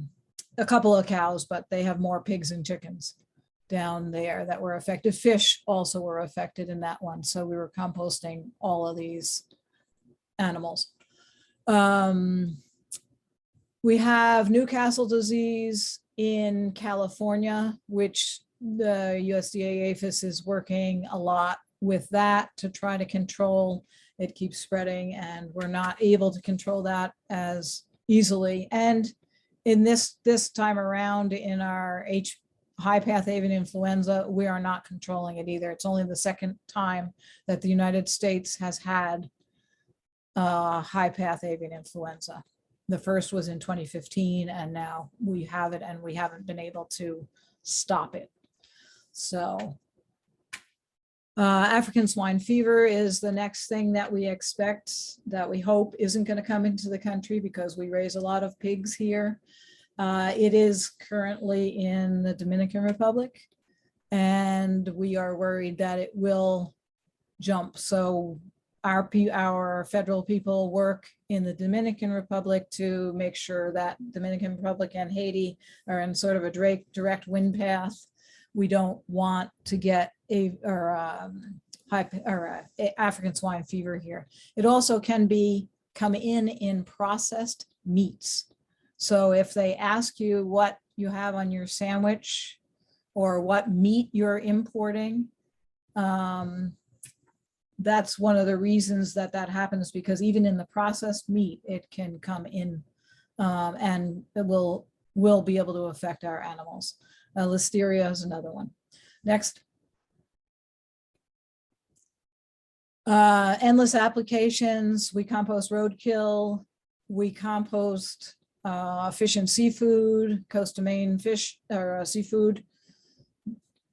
couple of cows, but they have more pigs and chickens down there that were affected. Fish also were affected in that one. So we were composting all of these animals. We have Newcastle disease in California, which the USDA APHIS is working a lot with that to try to control. It keeps spreading and we're not able to control that as easily. And in this time around in our high path avian influenza, we are not controlling it either. It's only the second time that the United States has had high path avian influenza. The first was in 2015, and now we have it and we haven't been able to stop it. So African swine fever is the next thing that we expect, that we hope isn't going to come into the country because we raise a lot of pigs here. It is currently in the Dominican Republic, and we are worried that it will jump. So our federal people work in the Dominican Republic to make sure that Dominican Republic and Haiti are in sort of a direct wind path. We don't want to get African swine fever here. It also can come in processed meats. So if they ask you what you have on your sandwich or what meat you're importing, that's one of the reasons that happens, because even in the processed meat, it can come in and it will be able to affect our animals. Listeria is another one. Next. Endless applications. We compost roadkill. We compost fish and seafood. Coast of Maine fish or seafood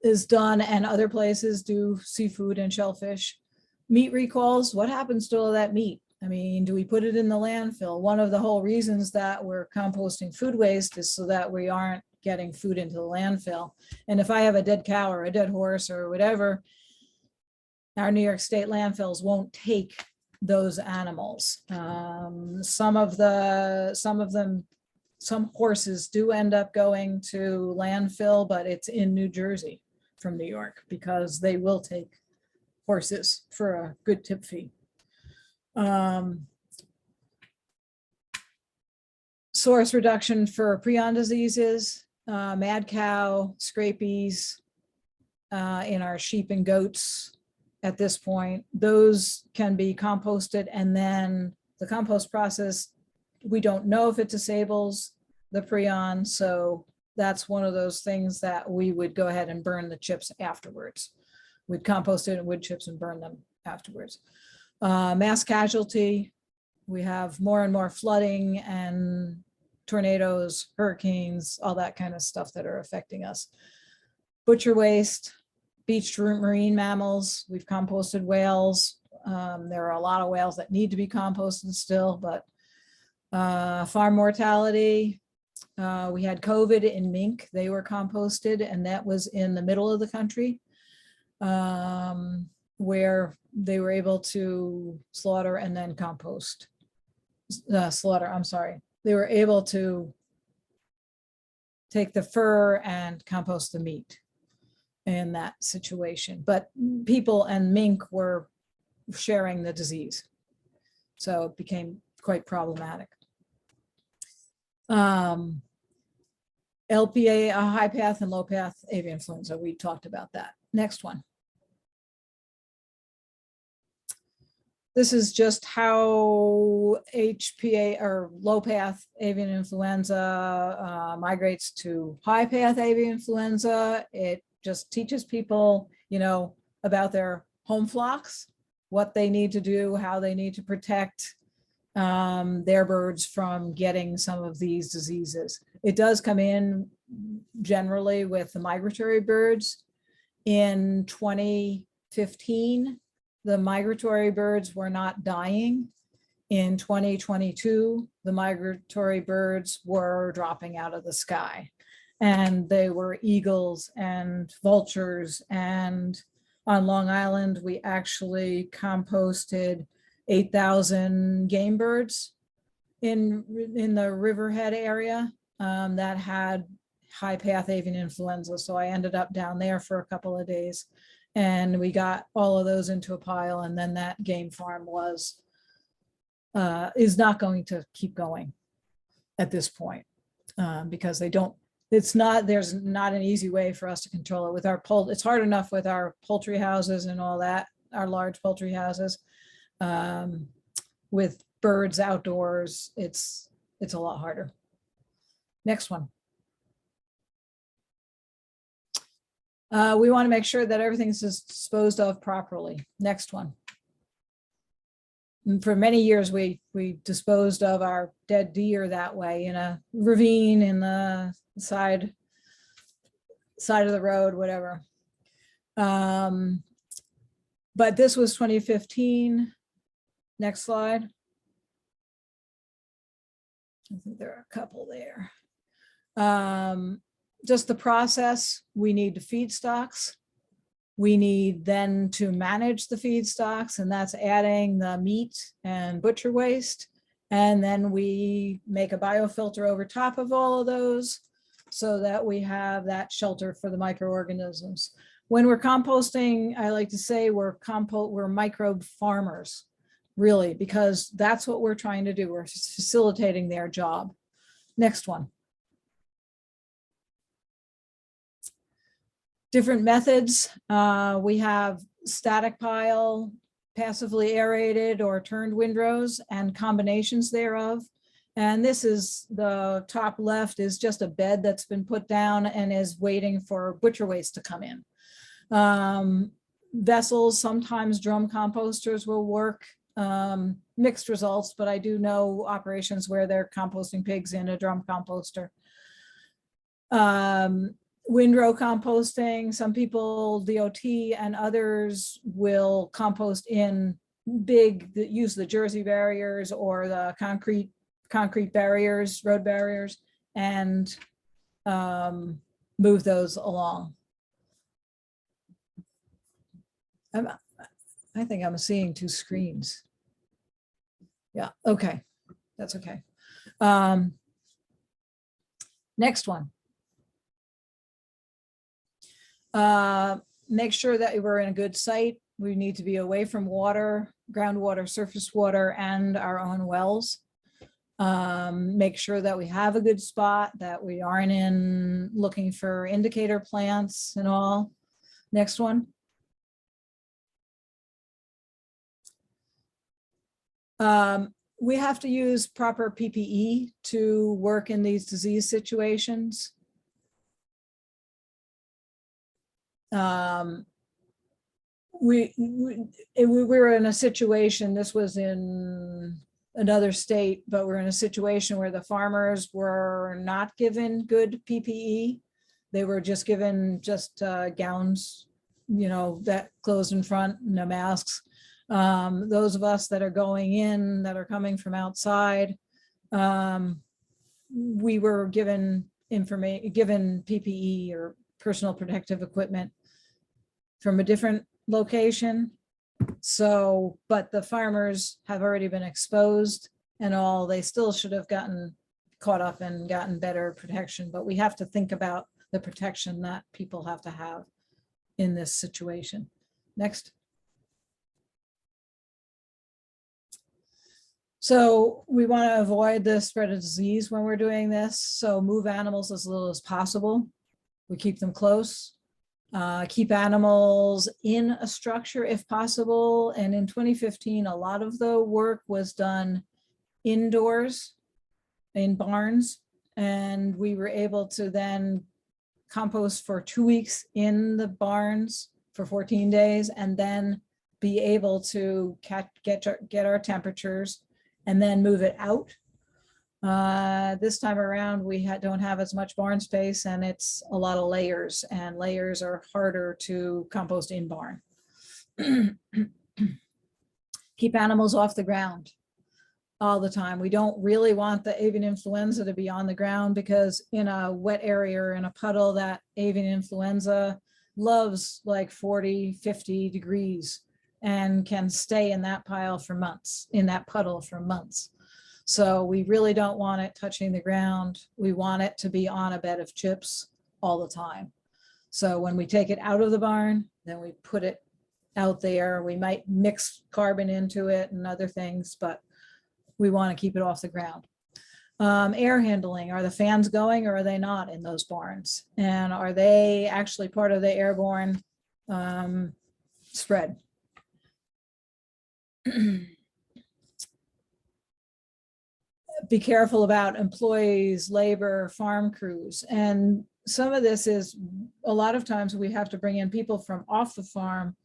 is done, and other places do seafood and shellfish. Meat recalls. What happens to all that meat? I mean, do we put it in the landfill? One of the whole reasons that we're composting food waste is so that we aren't getting food into the landfill. And if I have a dead cow or a dead horse or whatever, our New York State landfills won't take those animals. Some horses do end up going to landfill, but it's in New Jersey from New York because they will take horses for a good tip fee. Source reduction for prion diseases, mad cow, scabies in our sheep and goats at this point. Those can be composted, and then the compost process, we don't know if it disables the prion. So that's one of those things that we would go ahead and burn the chips afterwards. We'd compost it in wood chips and burn them afterwards. Mass casualty, we have more and more flooding and tornadoes, hurricanes, all that kind of stuff that are affecting us. Butcher waste, beached marine mammals, we've composted whales. There are a lot of whales that need to be composted still, but farm mortality, we had COVID in mink, they were composted, and that was in the middle of the country, where they were able to slaughter and then compost. They were able to take the fur and compost the meat in that situation. But people and mink were sharing the disease. So it became quite problematic. LPA, high path and low path avian influenza, we talked about that. Next one. This is just how HPA or low path avian influenza migrates to high path avian influenza. It just teaches people, about their home flocks, what they need to do, how they need to protect their birds from getting some of these diseases. It does come in generally with the migratory birds. In 2015, the migratory birds were not dying. In 2022, the migratory birds were dropping out of the sky. And they were eagles and vultures. And on Long Island, we actually composted 8,000 game birds in the Riverhead area that had high path avian influenza. So I ended up down there for a couple of days. And we got all of those into a pile, and then that game farm is not going to keep going at this point because there's not an easy way for us to control it with our it's hard enough with our poultry houses and all that, our large poultry houses. With birds outdoors, it's a lot harder. Next one. We want to make sure that everything's disposed of properly. Next one. And for many years, we disposed of our dead deer that way in a ravine in the side of the road, whatever. But this was 2015. Next slide. I think there are a couple there. Just the process, we need feedstocks. We need then to manage the feedstocks, and that's adding the meat and butcher waste. And then we make a biofilter over top of all of those so that we have that shelter for the microorganisms. When we're composting, I like to say we're microbe farmers, really, because that's what we're trying to do. We're facilitating their job. Next one. Different methods. We have static pile, passively aerated or turned windrows, and combinations thereof. And this is the top left is just a bed that's been put down and is waiting for butcher waste to come in. Vessels, sometimes drum composters will work. Mixed results, but I do know operations where they're composting pigs in a drum composter. Windrow composting, some people, DOT and others will compost in use the Jersey barriers or the concrete barriers, road barriers, and move those along. I think I'm seeing two screens. Yeah, okay, that's okay. Next one. Make sure that we're in a good site. We need to be away from water, groundwater, surface water, and our own wells. Make sure that we have a good spot, that we aren't in looking for indicator plants and all. Next one. We have to use proper PPE to work in these disease situations. We were in a situation, this was in another state, but we're in a situation where the farmers were not given good PPE. They were just given gowns, that closed in front, no masks. Those of us that are going in, that are coming from outside, we were given PPE or personal protective equipment from a different location. So, but the farmers have already been exposed and all, they still should have gotten caught up and gotten better protection, but we have to think about the protection that people have to have in this situation. Next. So we want to avoid the spread of disease when we're doing this. So move animals as little as possible. We keep them close. Keep animals in a structure if possible. And in 2015, a lot of the work was done indoors in barns. And we were able to then compost for 2 weeks in the barns for 14 days, and then be able to get our temperatures and then move it out. This time around, we don't have as much barn space, and it's a lot of layers, and layers are harder to compost in barn. Keep animals off the ground all the time. We don't really want the avian influenza to be on the ground, because in a wet area or in a puddle, that avian influenza loves like 40, 50 degrees and can stay in that pile for months, in that puddle for months. So we really don't want it touching the ground. We want it to be on a bed of chips all the time. So when we take it out of the barn, then we put it out there. We might mix carbon into it and other things, but we want to keep it off the ground. Air handling, are the fans going or are they not in those barns? And are they actually part of the airborne spread? Be careful about employees, labor, farm crews. And some of this is, a lot of times we have to bring in people from off the farm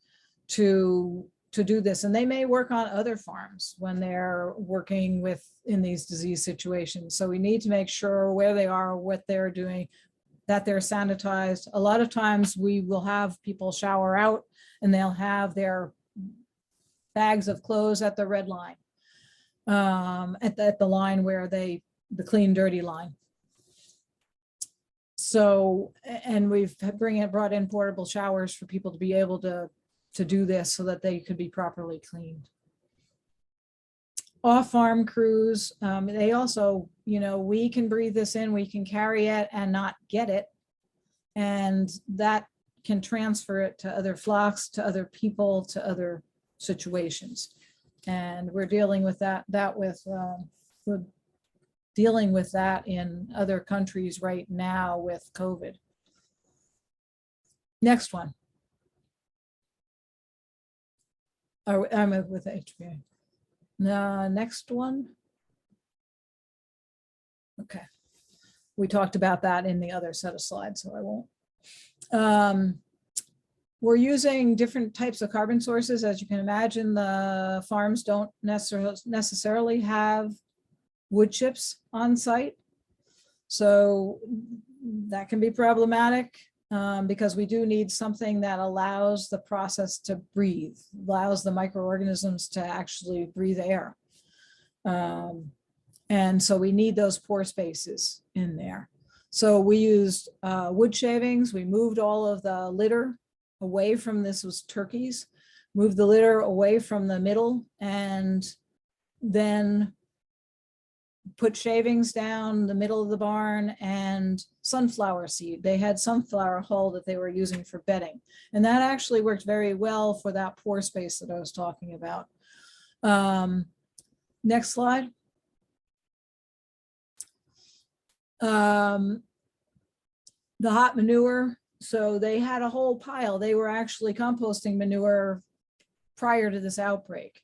to do this. And they may work on other farms when they're working in these disease situations. So we need to make sure where they are, what they're doing, that they're sanitized. A lot of times we will have people shower out and they'll have their bags of clothes at the red line, at the line where the clean, dirty line. So, and we've brought in portable showers for people to be able to do this so that they could be properly cleaned. Off-farm crews, they also, we can breathe this in, we can carry it and not get it. And that can transfer it to other flocks, to other people, to other situations. And we're dealing with we're dealing with that in other countries right now with COVID. Next one. I'm with HPA. Next one. Okay. We talked about that in the other set of slides, so I won't. We're using different types of carbon sources. As you can imagine, the farms don't necessarily have wood chips on site. So that can be problematic. Because we do need something that allows the process to breathe, allows the microorganisms to actually breathe air. And so we need those pore spaces in there. So we used wood shavings. We moved all of the litter away from, this was turkeys, moved the litter away from the middle, and then put shavings down the middle of the barn and sunflower seed. They had sunflower hull that they were using for bedding. And that actually worked very well for that pore space that I was talking about. Next slide. The hot manure. So they had a whole pile. They were actually composting manure prior to this outbreak.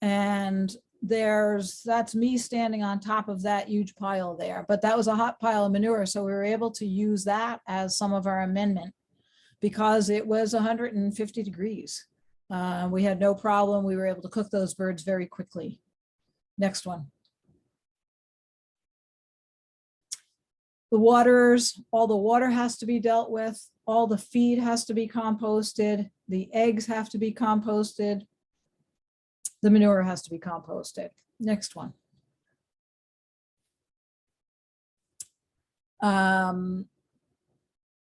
And that's me standing on top of that huge pile there, but that was a hot pile of manure. So we were able to use that as some of our amendment because it was 150 degrees. We had no problem. We were able to cook those birds very quickly. Next one. The waters, all the water has to be dealt with. All the feed has to be composted. The eggs have to be composted. The manure has to be composted. Next one.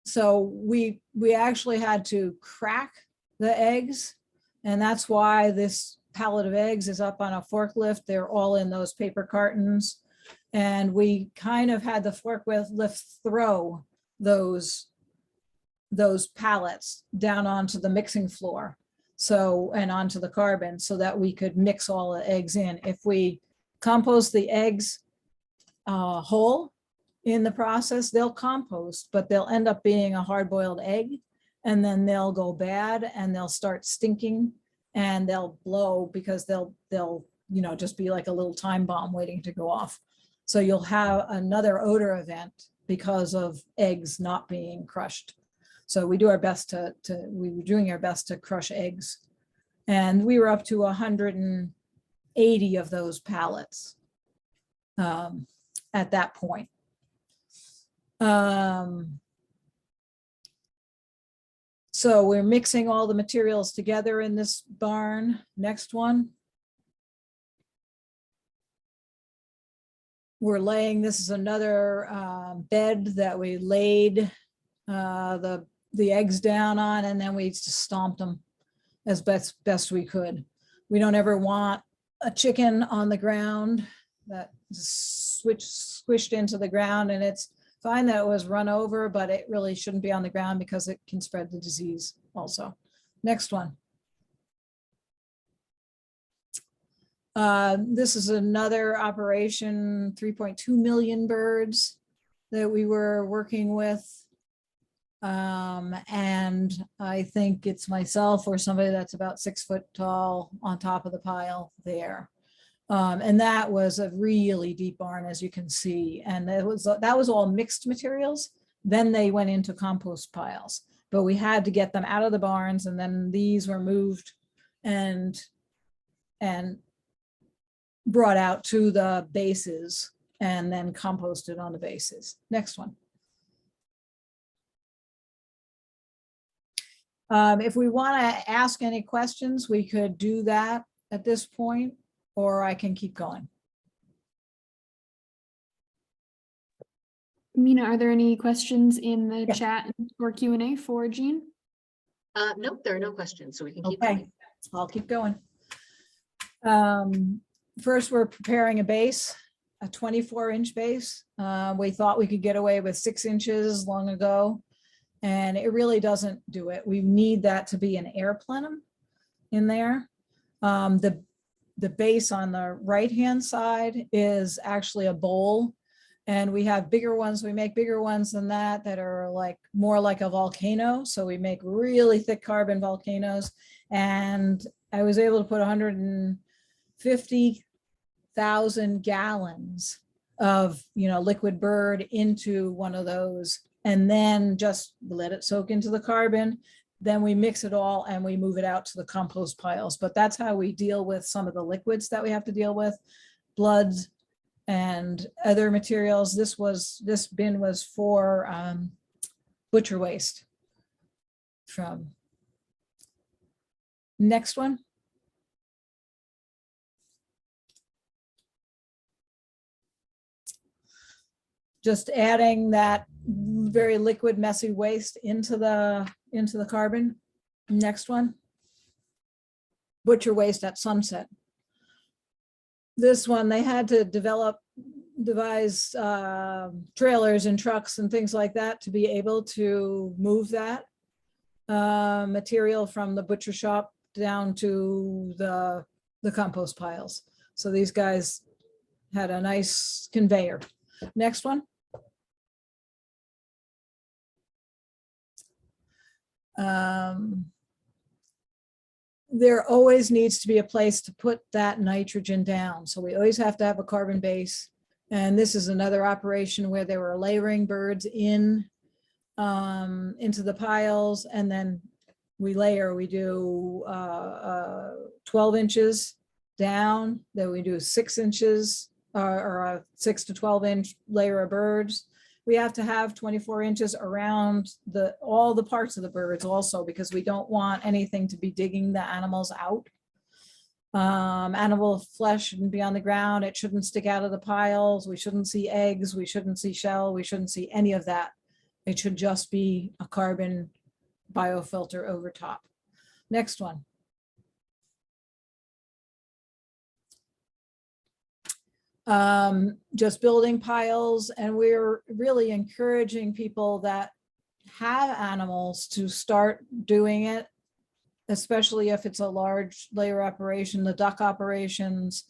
So we actually had to crack the eggs, and that's why this pallet of eggs is up on a forklift. They're all in those paper cartons, and we kind of had the forklift throw those pallets down onto the mixing floor. So, and onto the carbon so that we could mix all the eggs in. If we compost the eggs whole in the process, they'll compost, but they'll end up being a hard-boiled egg. and then they'll go bad and they'll start stinking and they'll blow because they'll just be like a little time bomb waiting to go off. So you'll have another odor event because of eggs not being crushed. So we do our best we were doing our best to crush eggs. And we were up to 180 of those pallets at that point. So we're mixing all the materials together in this barn. Next one. We're laying, this is another bed that we laid the eggs down on, and then we just stomped them as best we could. We don't ever want a chicken on the ground that squished into the ground, and it's fine that it was run over, but it really shouldn't be on the ground because it can spread the disease also. Next one. This is another operation, 3.2 million birds that we were working with. And I think it's myself or somebody that's about 6 foot tall on top of the pile there. And that was a really deep barn, as you can see. And that was all mixed materials. Then they went into compost piles, but we had to get them out of the barns, and then these were moved and brought out to the bases and then composted on the bases. Next one. If we want to ask any questions, we could do that at this point, or I can keep going. Mina, are there any questions in the chat or Q&A for Jean? Nope, there are no questions, so we can keep Okay, going. I'll keep going. First, we're preparing a base, a 24-inch base. We thought we could get away with 6 inches long ago, and it really doesn't do it. We need that to be an air plenum in there. The base on the right-hand side is actually a bowl, and we have bigger ones. We make bigger ones than that are like more like a volcano. So we make really thick carbon volcanoes, and I was able to put 150,000 gallons of liquid bird into one of those, and then just let it soak into the carbon. Then we mix it all and we move it out to the compost piles. But that's how we deal with some of the liquids that we have to deal with, bloods and other materials. This bin was for butcher waste. From next one. Just adding that very liquid, messy waste into the carbon. Next one. Butcher waste at sunset. This one, they had to devise trailers and trucks and things like that to be able to move that material from the butcher shop down to the compost piles. So these guys had a nice conveyor. Next one. There always needs to be a place to put that nitrogen down. So we always have to have a carbon base. And this is another operation where they were layering birds in into the piles, and then we do 12 inches down, then we do 6 inches or a 6 to 12 inch layer of birds. We have to have 24 inches around all the parts of the birds also, because we don't want anything to be digging the animals out. Animal flesh shouldn't be on the ground. It shouldn't stick out of the piles. We shouldn't see eggs. We shouldn't see shell. We shouldn't see any of that. It should just be a carbon biofilter over top. Next one. Just building piles, and we're really encouraging people that have animals to start doing it, especially if it's a large layer operation, the duck operations,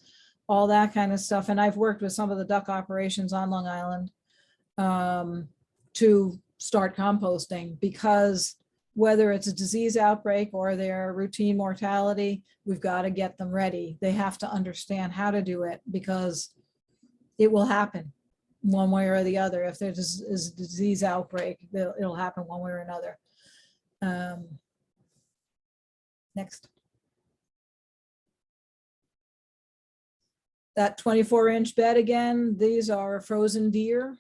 all that kind of stuff. And I've worked with some of the duck operations on Long Island to start composting, because whether it's a disease outbreak or their routine mortality, we've got to get them ready. They have to understand how to do it because it will happen one way or the other. If there is a disease outbreak, it'll happen one way or another. Next. That 24-inch bed again, these are frozen deer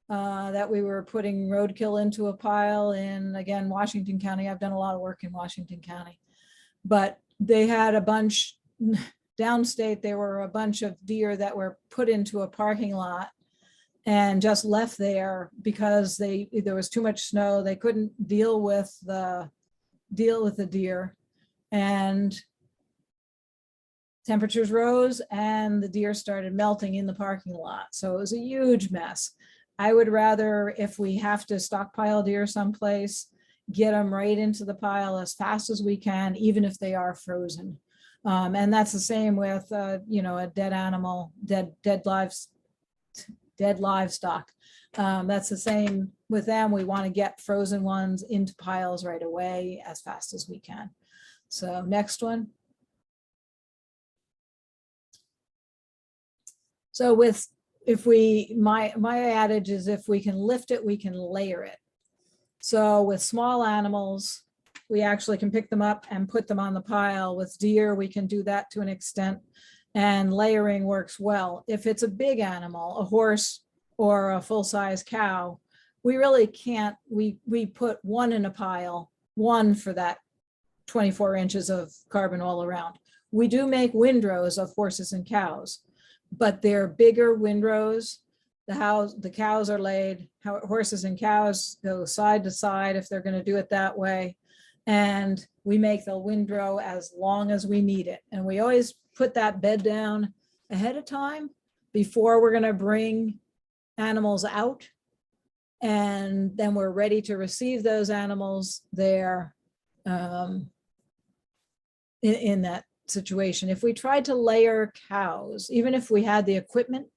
that we were putting roadkill into a pile in, again, Washington County. I've done a lot of work in Washington County, but they had a bunch downstate. There were a bunch of deer that were put into a parking lot and just left there because there was too much snow. They couldn't deal with the deer, and temperatures rose and the deer started melting in the parking lot. So it was a huge mess. I would rather, if we have to stockpile deer someplace, get them right into the pile as fast as we can, even if they are frozen. And that's the same with, you know, a dead animal, dead livestock. That's the same with them. We want to get frozen ones into piles right away as fast as we can. So next one. So my adage is if we can lift it, we can layer it. So with small animals, we actually can pick them up and put them on the pile. With deer, we can do that to an extent, and layering works well. If it's a big animal, a horse or a full-size cow, we really can't, we put one in a pile, one for that 24 inches of carbon all around. We do make windrows of horses and cows, but they're bigger windrows. The cows are laid, horses and cows go side to side if they're going to do it that way. And we make the windrow as long as we need it. And we always put that bed down ahead of time before we're going to bring animals out. And then we're ready to receive those animals there in that situation. If we tried to layer cows, even if we had the equipment,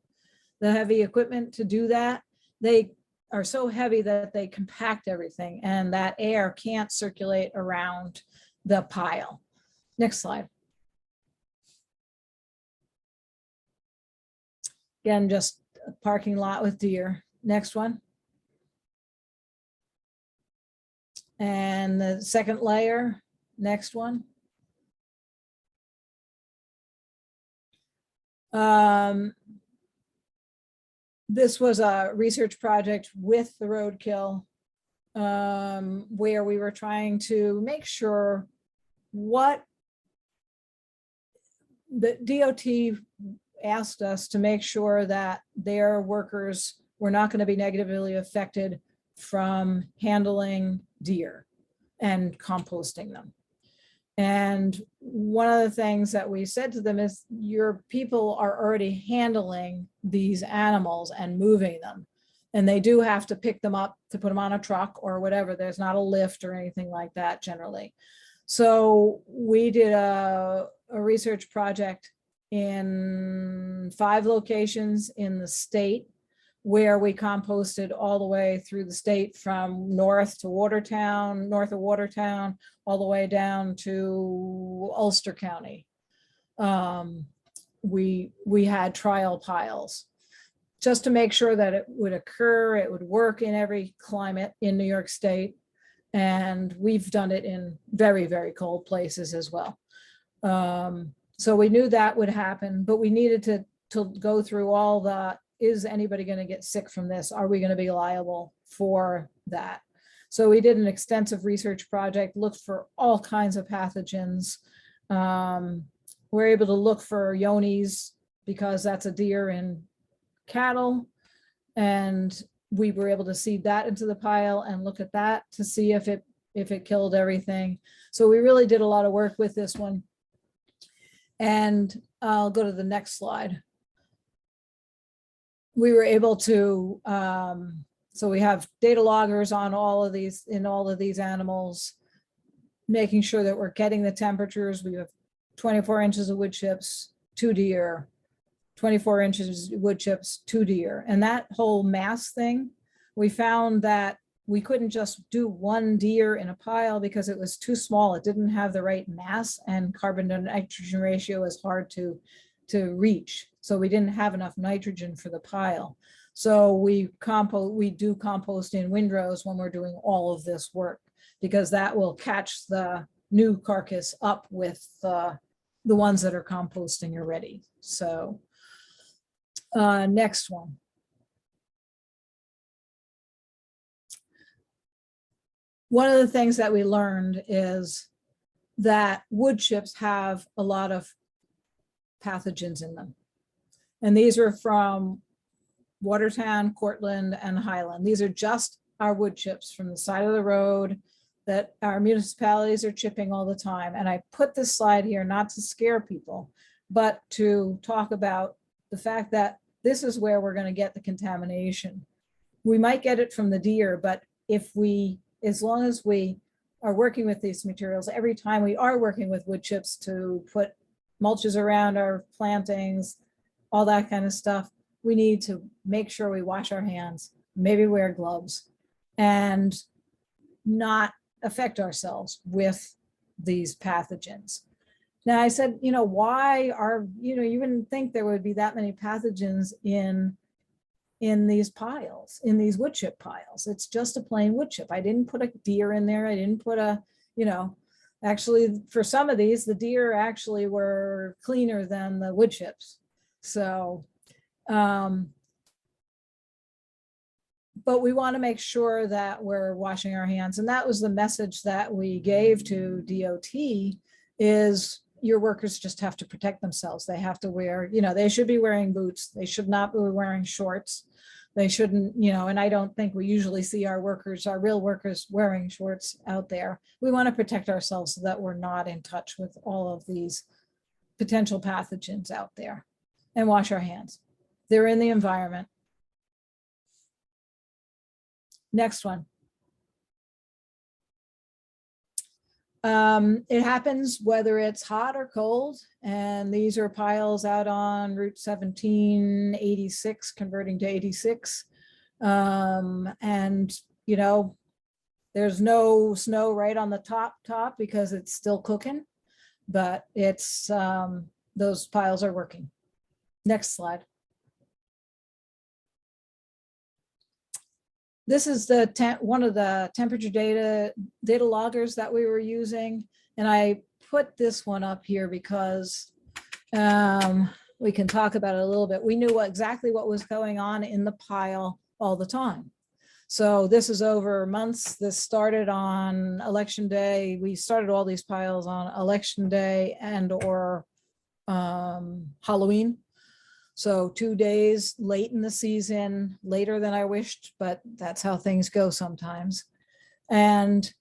the heavy equipment to do that, they are so heavy that they compact everything and that air can't circulate around the pile. Next slide. Again, just a parking lot with deer. Next one. And the second layer, next one. This was a research project with the roadkill where we were trying to make sure what the DOT asked us to make sure that their workers were not going to be negatively affected from handling deer and composting them. And one of the things that we said to them is your people are already handling these animals and moving them. And they do have to pick them up to put them on a truck or whatever. There's not a lift or anything like that generally. So we did a research project in 5 locations in the state where we composted all the way through the state from north of Watertown, all the way down to Ulster County. We had trial piles just to make sure that it would occur, it would work in every climate in New York State. And we've done it in very, very cold places as well. So we knew that would happen, but we needed to go through all the, is anybody going to get sick from this? Are we going to be liable for that? So we did an extensive research project, looked for all kinds of pathogens. We're able to look for yonis because that's a deer in cattle. And we were able to seed that into the pile and look at that to see if it killed everything. So we really did a lot of work with this one. And I'll go to the next slide. We were able to, so we have data loggers on all of these, in all of these animals, making sure that we're getting the temperatures. We have 24 inches of wood chips, 2 deer, 24 inches wood chips, 2 deer. And that whole mass thing, we found that we couldn't just do one deer in a pile because it was too small. It didn't have the right mass, and carbon to nitrogen ratio is hard to reach. So we didn't have enough nitrogen for the pile. So we do compost in windrows when we're doing all of this work, because that will catch the new carcass up with the ones that are composting already. So next one. One of the things that we learned is that wood chips have a lot of pathogens in them. And these are from Watertown, Cortland, and Highland. These are just our wood chips from the side of the road that our municipalities are chipping all the time. And I put this slide here not to scare people, but to talk about the fact that this is where we're going to get the contamination. We might get it from the deer, but as long as we are working with these materials, every time we are working with wood chips to put mulches around our plantings, all that kind of stuff, we need to make sure we wash our hands, maybe wear gloves, and not affect ourselves with these pathogens. Now I said, why are, you wouldn't think there would be that many pathogens in these piles, in these wood chip piles. It's just a plain wood chip. I didn't put a deer in there. I didn't put actually for some of these, the deer actually were cleaner than the wood chips. So, but we want to make sure that we're washing our hands. And that was the message that we gave to DOT is your workers just have to protect themselves. They have to wear, they should be wearing boots. They should not be wearing shorts. They shouldn't, and I don't think we usually see our real workers wearing shorts out there. We want to protect ourselves so that we're not in touch with all of these potential pathogens out there, and wash our hands. They're in the environment. Next one. It happens whether it's hot or cold, and these are piles out on Route 1786 converting to 86. And there's no snow right on the top because it's still cooking, but it's those piles are working. Next slide. This is one of the temperature data loggers that we were using. And I put this one up here because we can talk about it a little bit. We knew exactly what was going on in the pile all the time. So this is over months. This started on election day. We started all these piles on election day or Halloween. So 2 days late in the season, later than I wished, but that's how things go sometimes. And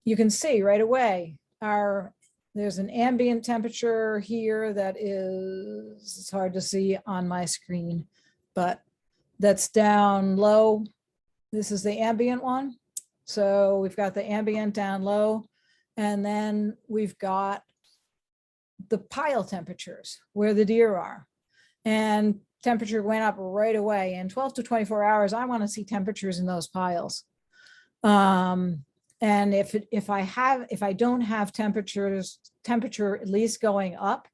you can see right away, there's an ambient temperature here that is, it's hard to see on my screen, but that's down low. This is the ambient one. So we've got the ambient down low, and then we've got the pile temperatures where the deer are. And temperature went up right away. In 12 to 24 hours, I want to see temperatures in those piles. And if I don't have temperature at least going up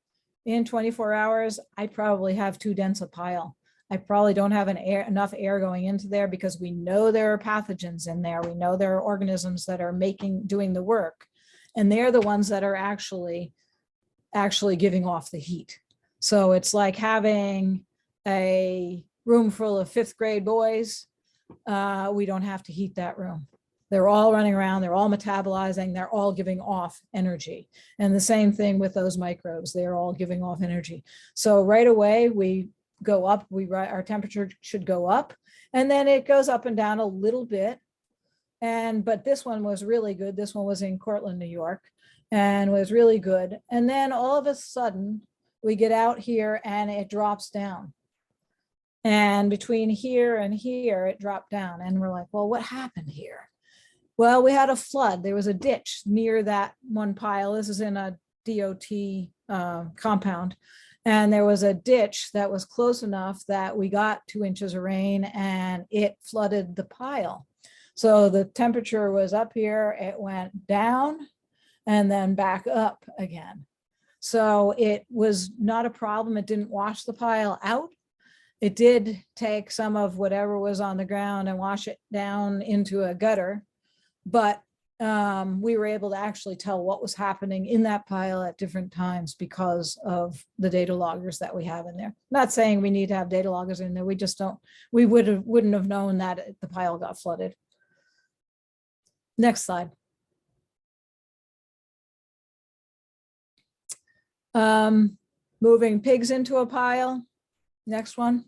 in 24 hours, I probably have too dense a pile. I probably don't have enough air going into there, because we know there are pathogens in there. We know there are organisms that are doing the work, and they're the ones that are actually giving off the heat. So it's like having a room full of 5th grade boys. We don't have to heat that room. They're all running around, they're all metabolizing, they're all giving off energy. And the same thing with those microbes, they're all giving off energy. So right away we go up, our temperature should go up, and then it goes up and down a little bit. But this one was really good. This one was in Cortland, New York, and was really good. And then all of a sudden, we get out here and it drops down. And between here and here, it dropped down. And we're like, well, what happened here? Well, we had a flood. There was a ditch near that one pile. This is in a DOT compound. And there was a ditch that was close enough that we got 2 inches of rain and it flooded the pile. So the temperature was up here, it went down and then back up again. So it was not a problem. It didn't wash the pile out. It did take some of whatever was on the ground and wash it down into a gutter, but we were able to actually tell what was happening in that pile at different times because of the data loggers that we have in there. Not saying we need to have data loggers in there. We just don't, we wouldn't have known that the pile got flooded. Next slide. Moving pigs into a pile. Next one.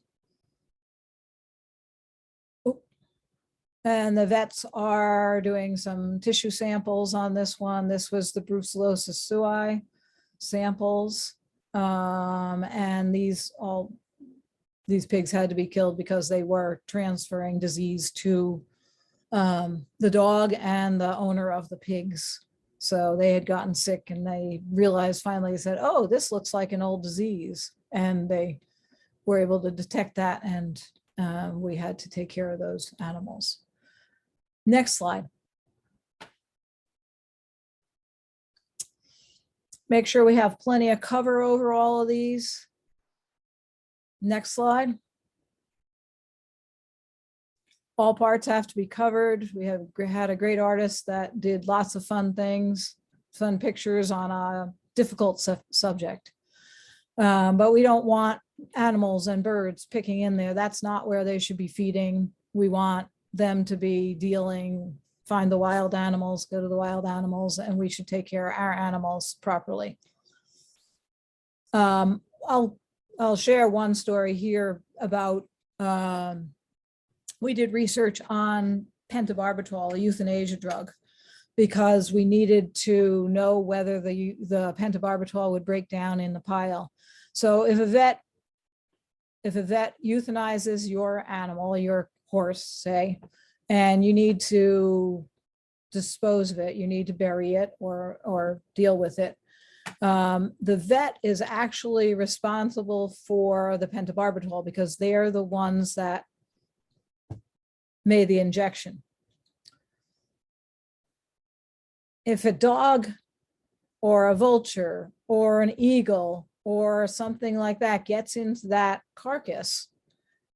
Oop. And the vets are doing some tissue samples on this one. This was the brucellosis sui samples. And these pigs had to be killed because they were transferring disease to the dog and the owner of the pigs. So they had gotten sick and they realized finally, said, oh, this looks like an old disease. And they were able to detect that, and we had to take care of those animals. Next slide. Make sure we have plenty of cover over all of these. Next slide. All parts have to be covered. We have had a great artist that did lots of fun things, fun pictures on a difficult subject. But we don't want animals and birds picking in there. That's not where they should be feeding. We want them to be dealing, find the wild animals, go to the wild animals, and we should take care of our animals properly. I'll share one story here about, we did research on pentobarbital, a euthanasia drug, because we needed to know whether the pentobarbital would break down in the pile. So if a vet euthanizes your animal, your horse, say, and you need to dispose of it, you need to bury it or deal with it, the vet is actually responsible for the pentobarbital because they're the ones that made the injection. If a dog or a vulture or an eagle or something like that gets into that carcass,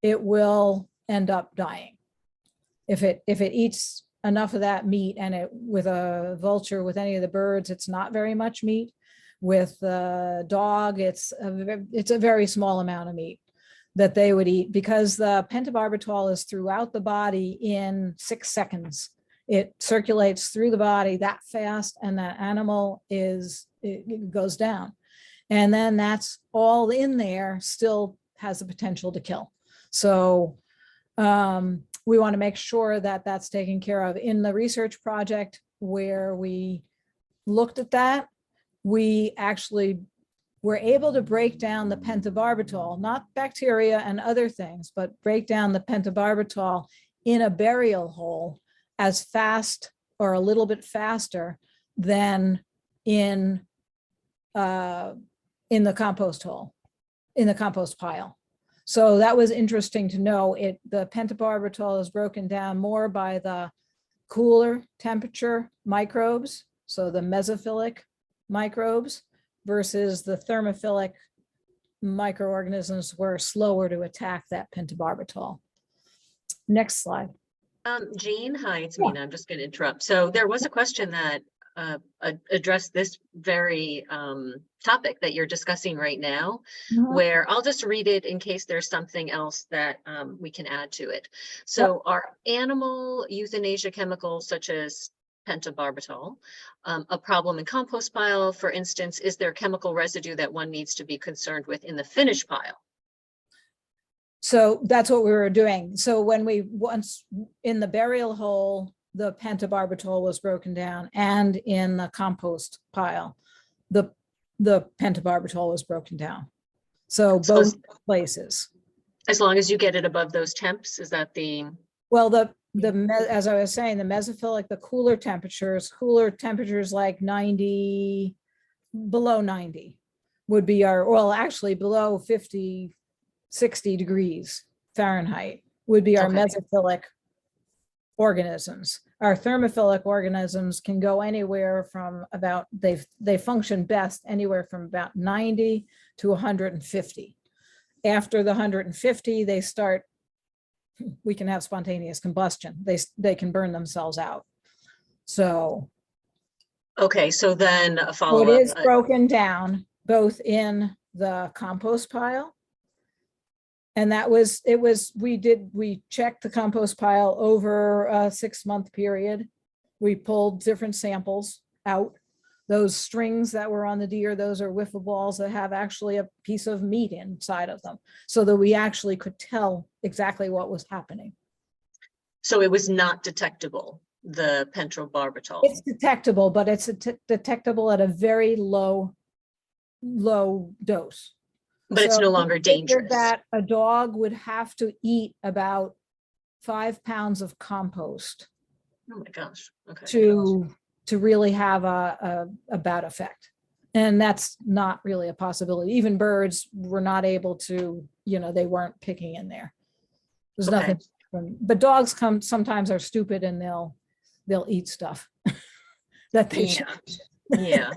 it will end up dying. If it eats enough of that meat, and it, with a vulture, with any of the birds, it's not very much meat. With the dog, it's a very small amount of meat that they would eat, because the pentobarbital is throughout the body in 6 seconds. It circulates through the body that fast, and that animal it goes down. And then that's all in there, still has the potential to kill. So we want to make sure that that's taken care of. In the research project where we looked at that, we actually were able to break down the pentobarbital, not bacteria and other things, but break down the pentobarbital in a burial hole as fast or a little bit faster than in the compost hole, in the compost pile. So that was interesting to know. The pentobarbital is broken down more by the cooler temperature microbes, so the mesophilic microbes, versus the thermophilic microorganisms were slower to attack that pentobarbital. Next slide. Jean, hi, it's Mina. I'm just going to interrupt. So there was a question that addressed this very topic that you're discussing right now, where I'll just read it in case there's something else that we can add to it. So are animal euthanasia chemicals such as pentobarbital a problem in compost pile? For instance, is there chemical residue that one needs to be concerned with in the finished pile? So that's what we were doing. So when once in the burial hole, the pentobarbital was broken down, and in the compost pile, the pentobarbital was broken down. So both places. As long as you get it above those temps, is that the? Well, as I was saying, the mesophilic, the cooler temperatures like 90, below 90 would be our, well, actually below 50, 60 degrees Fahrenheit would be our mesophilic organisms. Our thermophilic organisms can go anywhere from about, they function best anywhere from about 90 to 150. After the 150, they start, we can have spontaneous combustion. They can burn themselves out. So Okay, so then a it follow-up. is broken down both in the compost pile. And we checked the compost pile over a 6-month period. We pulled different samples out. Those strings that were on the deer, those are wiffle balls that have actually a piece of meat inside of them, so that we actually could tell exactly what was happening. So it was not detectable, the pentobarbital. It's detectable, but it's detectable at a very low dose. But it's So no we longer figured dangerous. that a dog would have to eat about 5 pounds of compost Oh my gosh, okay. to really have a bad effect. And that's not really a possibility. Even birds were not able to, they weren't picking in there. There's Okay. nothing, but dogs sometimes are stupid and they'll eat stuff that they Yeah. Yeah.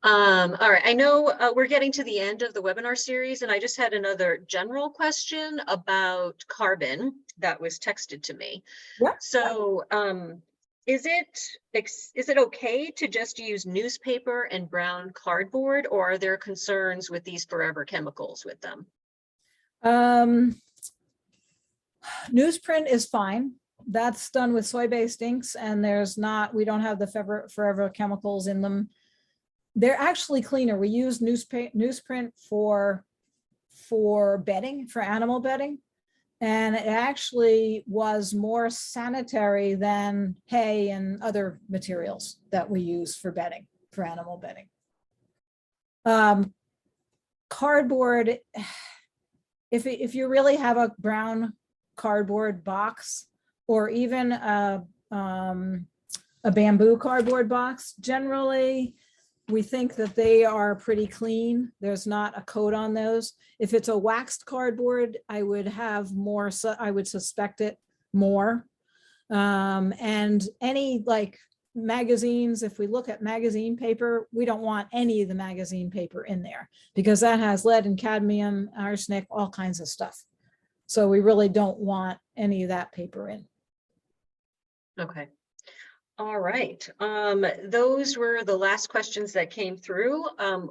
All right. I know we're getting to the end of the webinar series, and I just had another general question about carbon that was texted to me. Yeah. So, is it okay to just use newspaper and brown cardboard, or are there concerns with these forever chemicals with them? Newsprint is fine. That's done with soy-based inks, and we don't have the forever chemicals in them. They're actually cleaner. We use newsprint for bedding, for animal bedding. And it actually was more sanitary than hay and other materials that we use for bedding, for animal bedding. Cardboard, if you really have a brown cardboard box, or even a bamboo cardboard box, generally we think that they are pretty clean. There's not a coat on those. If it's a waxed cardboard, I would have more, I would suspect it more. And any like magazines, if we look at magazine paper, we don't want any of the magazine paper in there, because that has lead and cadmium, arsenic, all kinds of stuff. So we really don't want any of that paper in. Okay. All right. Those were the last questions that came through.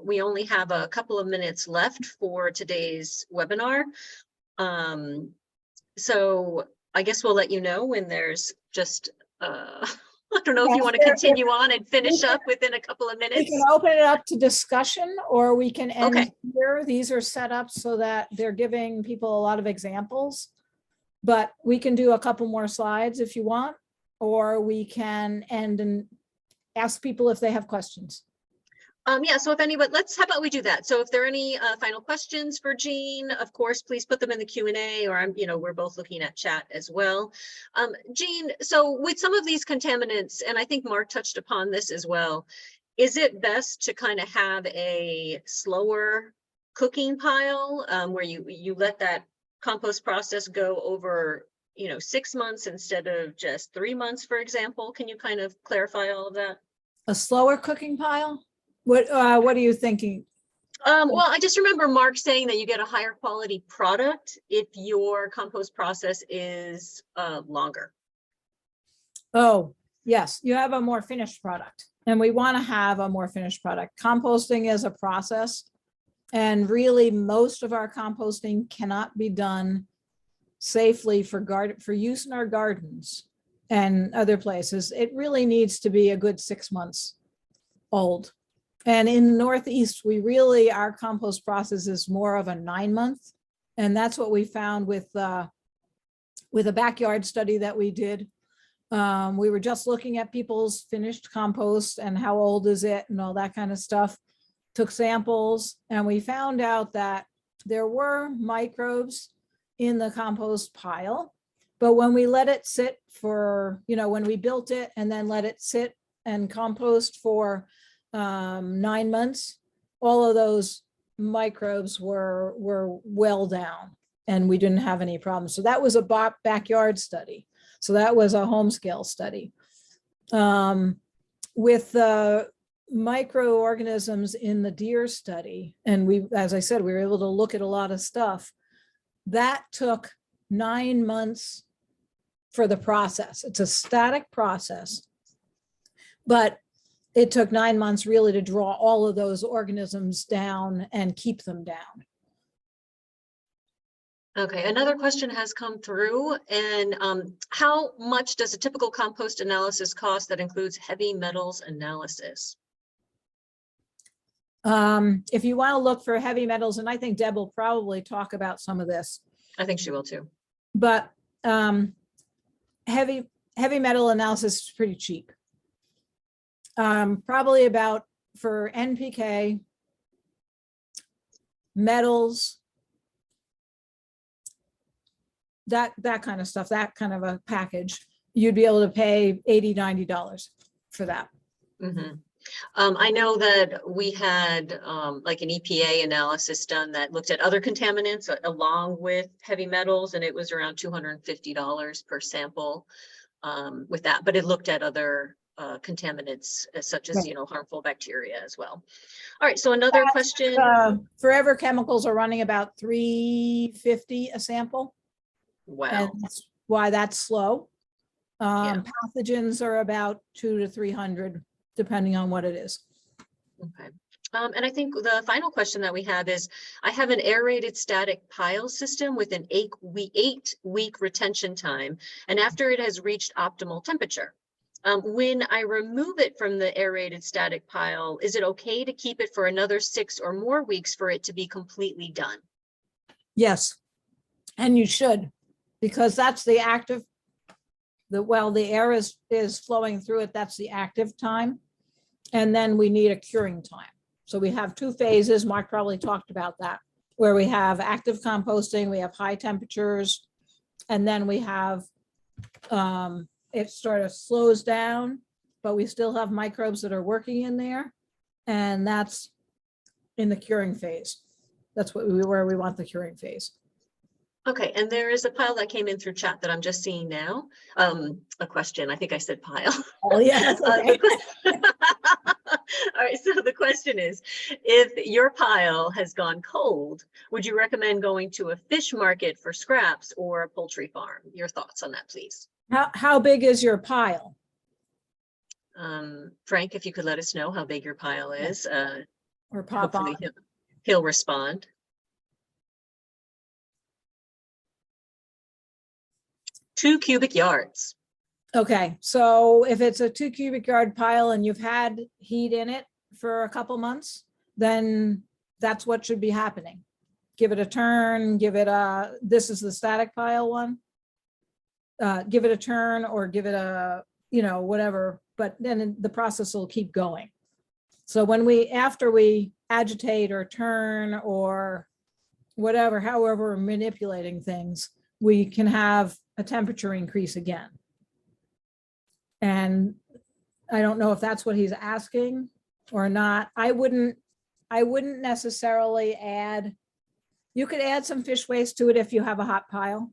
We only have a couple of minutes left for today's webinar. So I guess we'll let you know when there's just, I don't know if you want to continue on and finish up within a couple of We minutes. can open it up to discussion, or we can end Okay. here. These are set up so that they're giving people a lot of examples, but we can do a couple more slides if you want, or we can end and ask people if they have questions. Yeah, so if anyone, how about we do that? So if there are any final questions for Jean, of course, please put them in the Q&A, or we're both looking at chat as well. Jean, so with some of these contaminants, and I think Mark touched upon this as well, is it best to kind of have a slower cooking pile where you let that compost process go over 6 months instead of just 3 months, for example? Can you kind of clarify all of that? A slower cooking pile? What are you thinking? Well, I just remember Mark saying that you get a higher quality product if your compost process is longer. Oh, yes, you have a more finished product, and we want to have a more finished product. Composting is a process, and really most of our composting cannot be done safely for use in our gardens and other places. It really needs to be a good 6 months old. And in the Northeast, our compost process is more of a 9-month. And that's what we found with a backyard study that we did. We were just looking at people's finished compost and how old is it and all that kind of stuff. Took samples, and we found out that there were microbes in the compost pile. But when we let it sit for, when we built it and then let it sit and compost for 9 months, all of those microbes were well down, and we didn't have any problems. So that was a backyard study. So that was a home scale study. With the microorganisms in the deer study, and we, as I said, we were able to look at a lot of stuff. That took 9 months for the process. It's a static process, but it took 9 months really to draw all of those organisms down and keep them down. Okay, another question has come through, and how much does a typical compost analysis cost that includes heavy metals analysis? If you want to look for heavy metals, and I think Deb will probably talk about some of this, I think she will too. but heavy metal analysis is pretty cheap. Probably about, for NPK, metals, that kind of stuff, that kind of a package, you'd be able to pay $80, $90 for that. Mm-hmm. I know that we had like an EPA analysis done that looked at other contaminants along with heavy metals, and it was around $250 per sample with that, but it looked at other contaminants such as, Right. you know, harmful bacteria as well. All right, so another question. Forever Chemicals are running about $350 a sample. Wow. And that's why that's slow. Yeah. Pathogens are about 200 to 300, depending on what it is. Okay. And I think the final question that we have is, I have an aerated static pile system with an 8-week retention time, and after it has reached optimal temperature. When I remove it from the aerated static pile, is it okay to keep it for another 6 or more weeks for it to be completely done? Yes, and you should, because that's the active, the air is flowing through it, that's the active time. And then we need a curing time. So we have 2 phases, Mark probably talked about that, where we have active composting, we have high temperatures, and then we have, it sort of slows down, but we still have microbes that are working in there. And that's in the curing phase. That's where we want the curing phase. Okay, and there is a pile that came in through chat that I'm just seeing now. A question, I think I said pile. Oh, yeah. Okay. All right, so the question is, if your pile has gone cold, would you recommend going to a fish market for scraps or a poultry farm? Your thoughts on that, please. How big is your pile? Frank, if you could let us know how big your pile is. Or pop on? Hopefully he'll respond. Two cubic yards. Okay, so if it's a 2 cubic yard pile and you've had heat in it for a couple months, then that's what should be happening. Give it a turn, give it a, this is the static pile one. Give it a turn or give it a, you know, whatever, but then the process will keep going. So when after we agitate or turn or whatever, however we're manipulating things, we can have a temperature increase again. And I don't know if that's what he's asking or not. I wouldn't necessarily add, you could add some fish waste to it if you have a hot pile.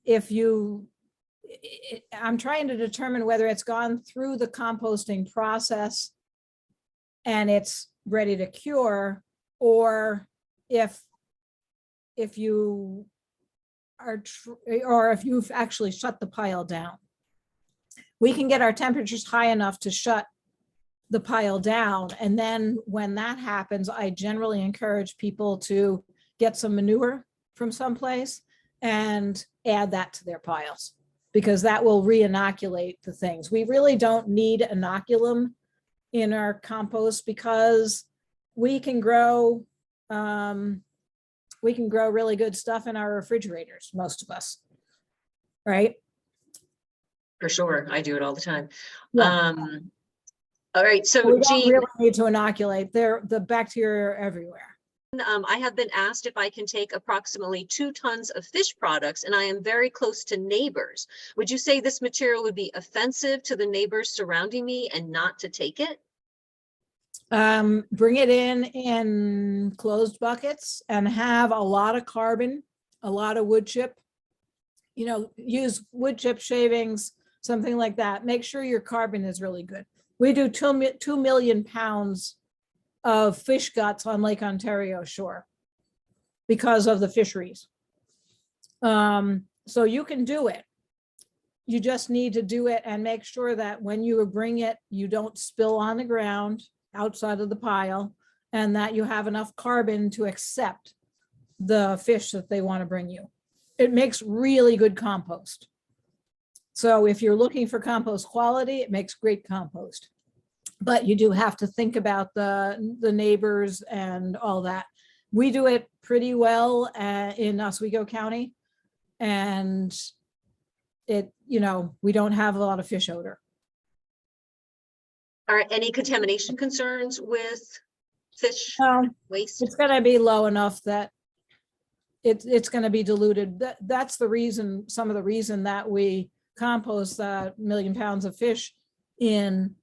If you, I'm trying to determine whether it's gone through the composting process and it's ready to cure, or if you are, or if you've actually shut the pile down. We can get our temperatures high enough to shut the pile down. And then when that happens, I generally encourage people to get some manure from someplace and add that to their piles, because that will re-inoculate the things. We really don't need inoculum in our compost because we can grow really good stuff in our refrigerators, most of us, right? For sure, I do it all the time. Yeah. All right, so we don't Jean, really need to inoculate. The bacteria are everywhere. I have been asked if I can take approximately 2 tons of fish products, and I am very close to neighbors. Would you say this material would be offensive to the neighbors surrounding me and not to take it? Bring it in closed buckets and have a lot of carbon, a lot of wood chip use wood chip shavings, something like that. Make sure your carbon is really good. We do 2 million pounds of fish guts on Lake Ontario shore because of the fisheries. So you can do it. You just need to do it and make sure that when you bring it, you don't spill on the ground outside of the pile, and that you have enough carbon to accept the fish that they want to bring you. It makes really good compost. So if you're looking for compost quality, it makes great compost. But you do have to think about the neighbors and all that. We do it pretty well in Oswego County, and we don't have a lot of fish odor. Are any contamination concerns with fish waste? It's going to be low enough that it's going to be diluted. That's the reason, some of the reason that we compost 1 million pounds of fish on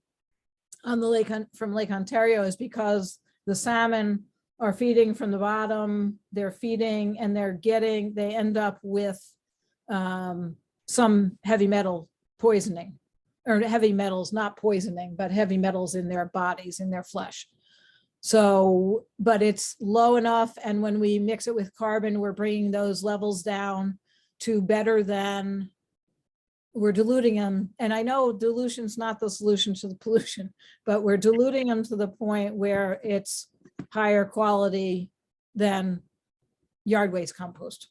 the lake from Lake Ontario, is because the salmon are feeding from the bottom. They're feeding and they end up with some heavy metal poisoning, or heavy metals, not poisoning, but heavy metals in their bodies, in their flesh. So, but it's low enough. And when we mix it with carbon, we're bringing those levels down to better than, we're diluting them. And I know dilution's not the solution to the pollution, but we're diluting them to the point where it's higher quality than yard waste compost.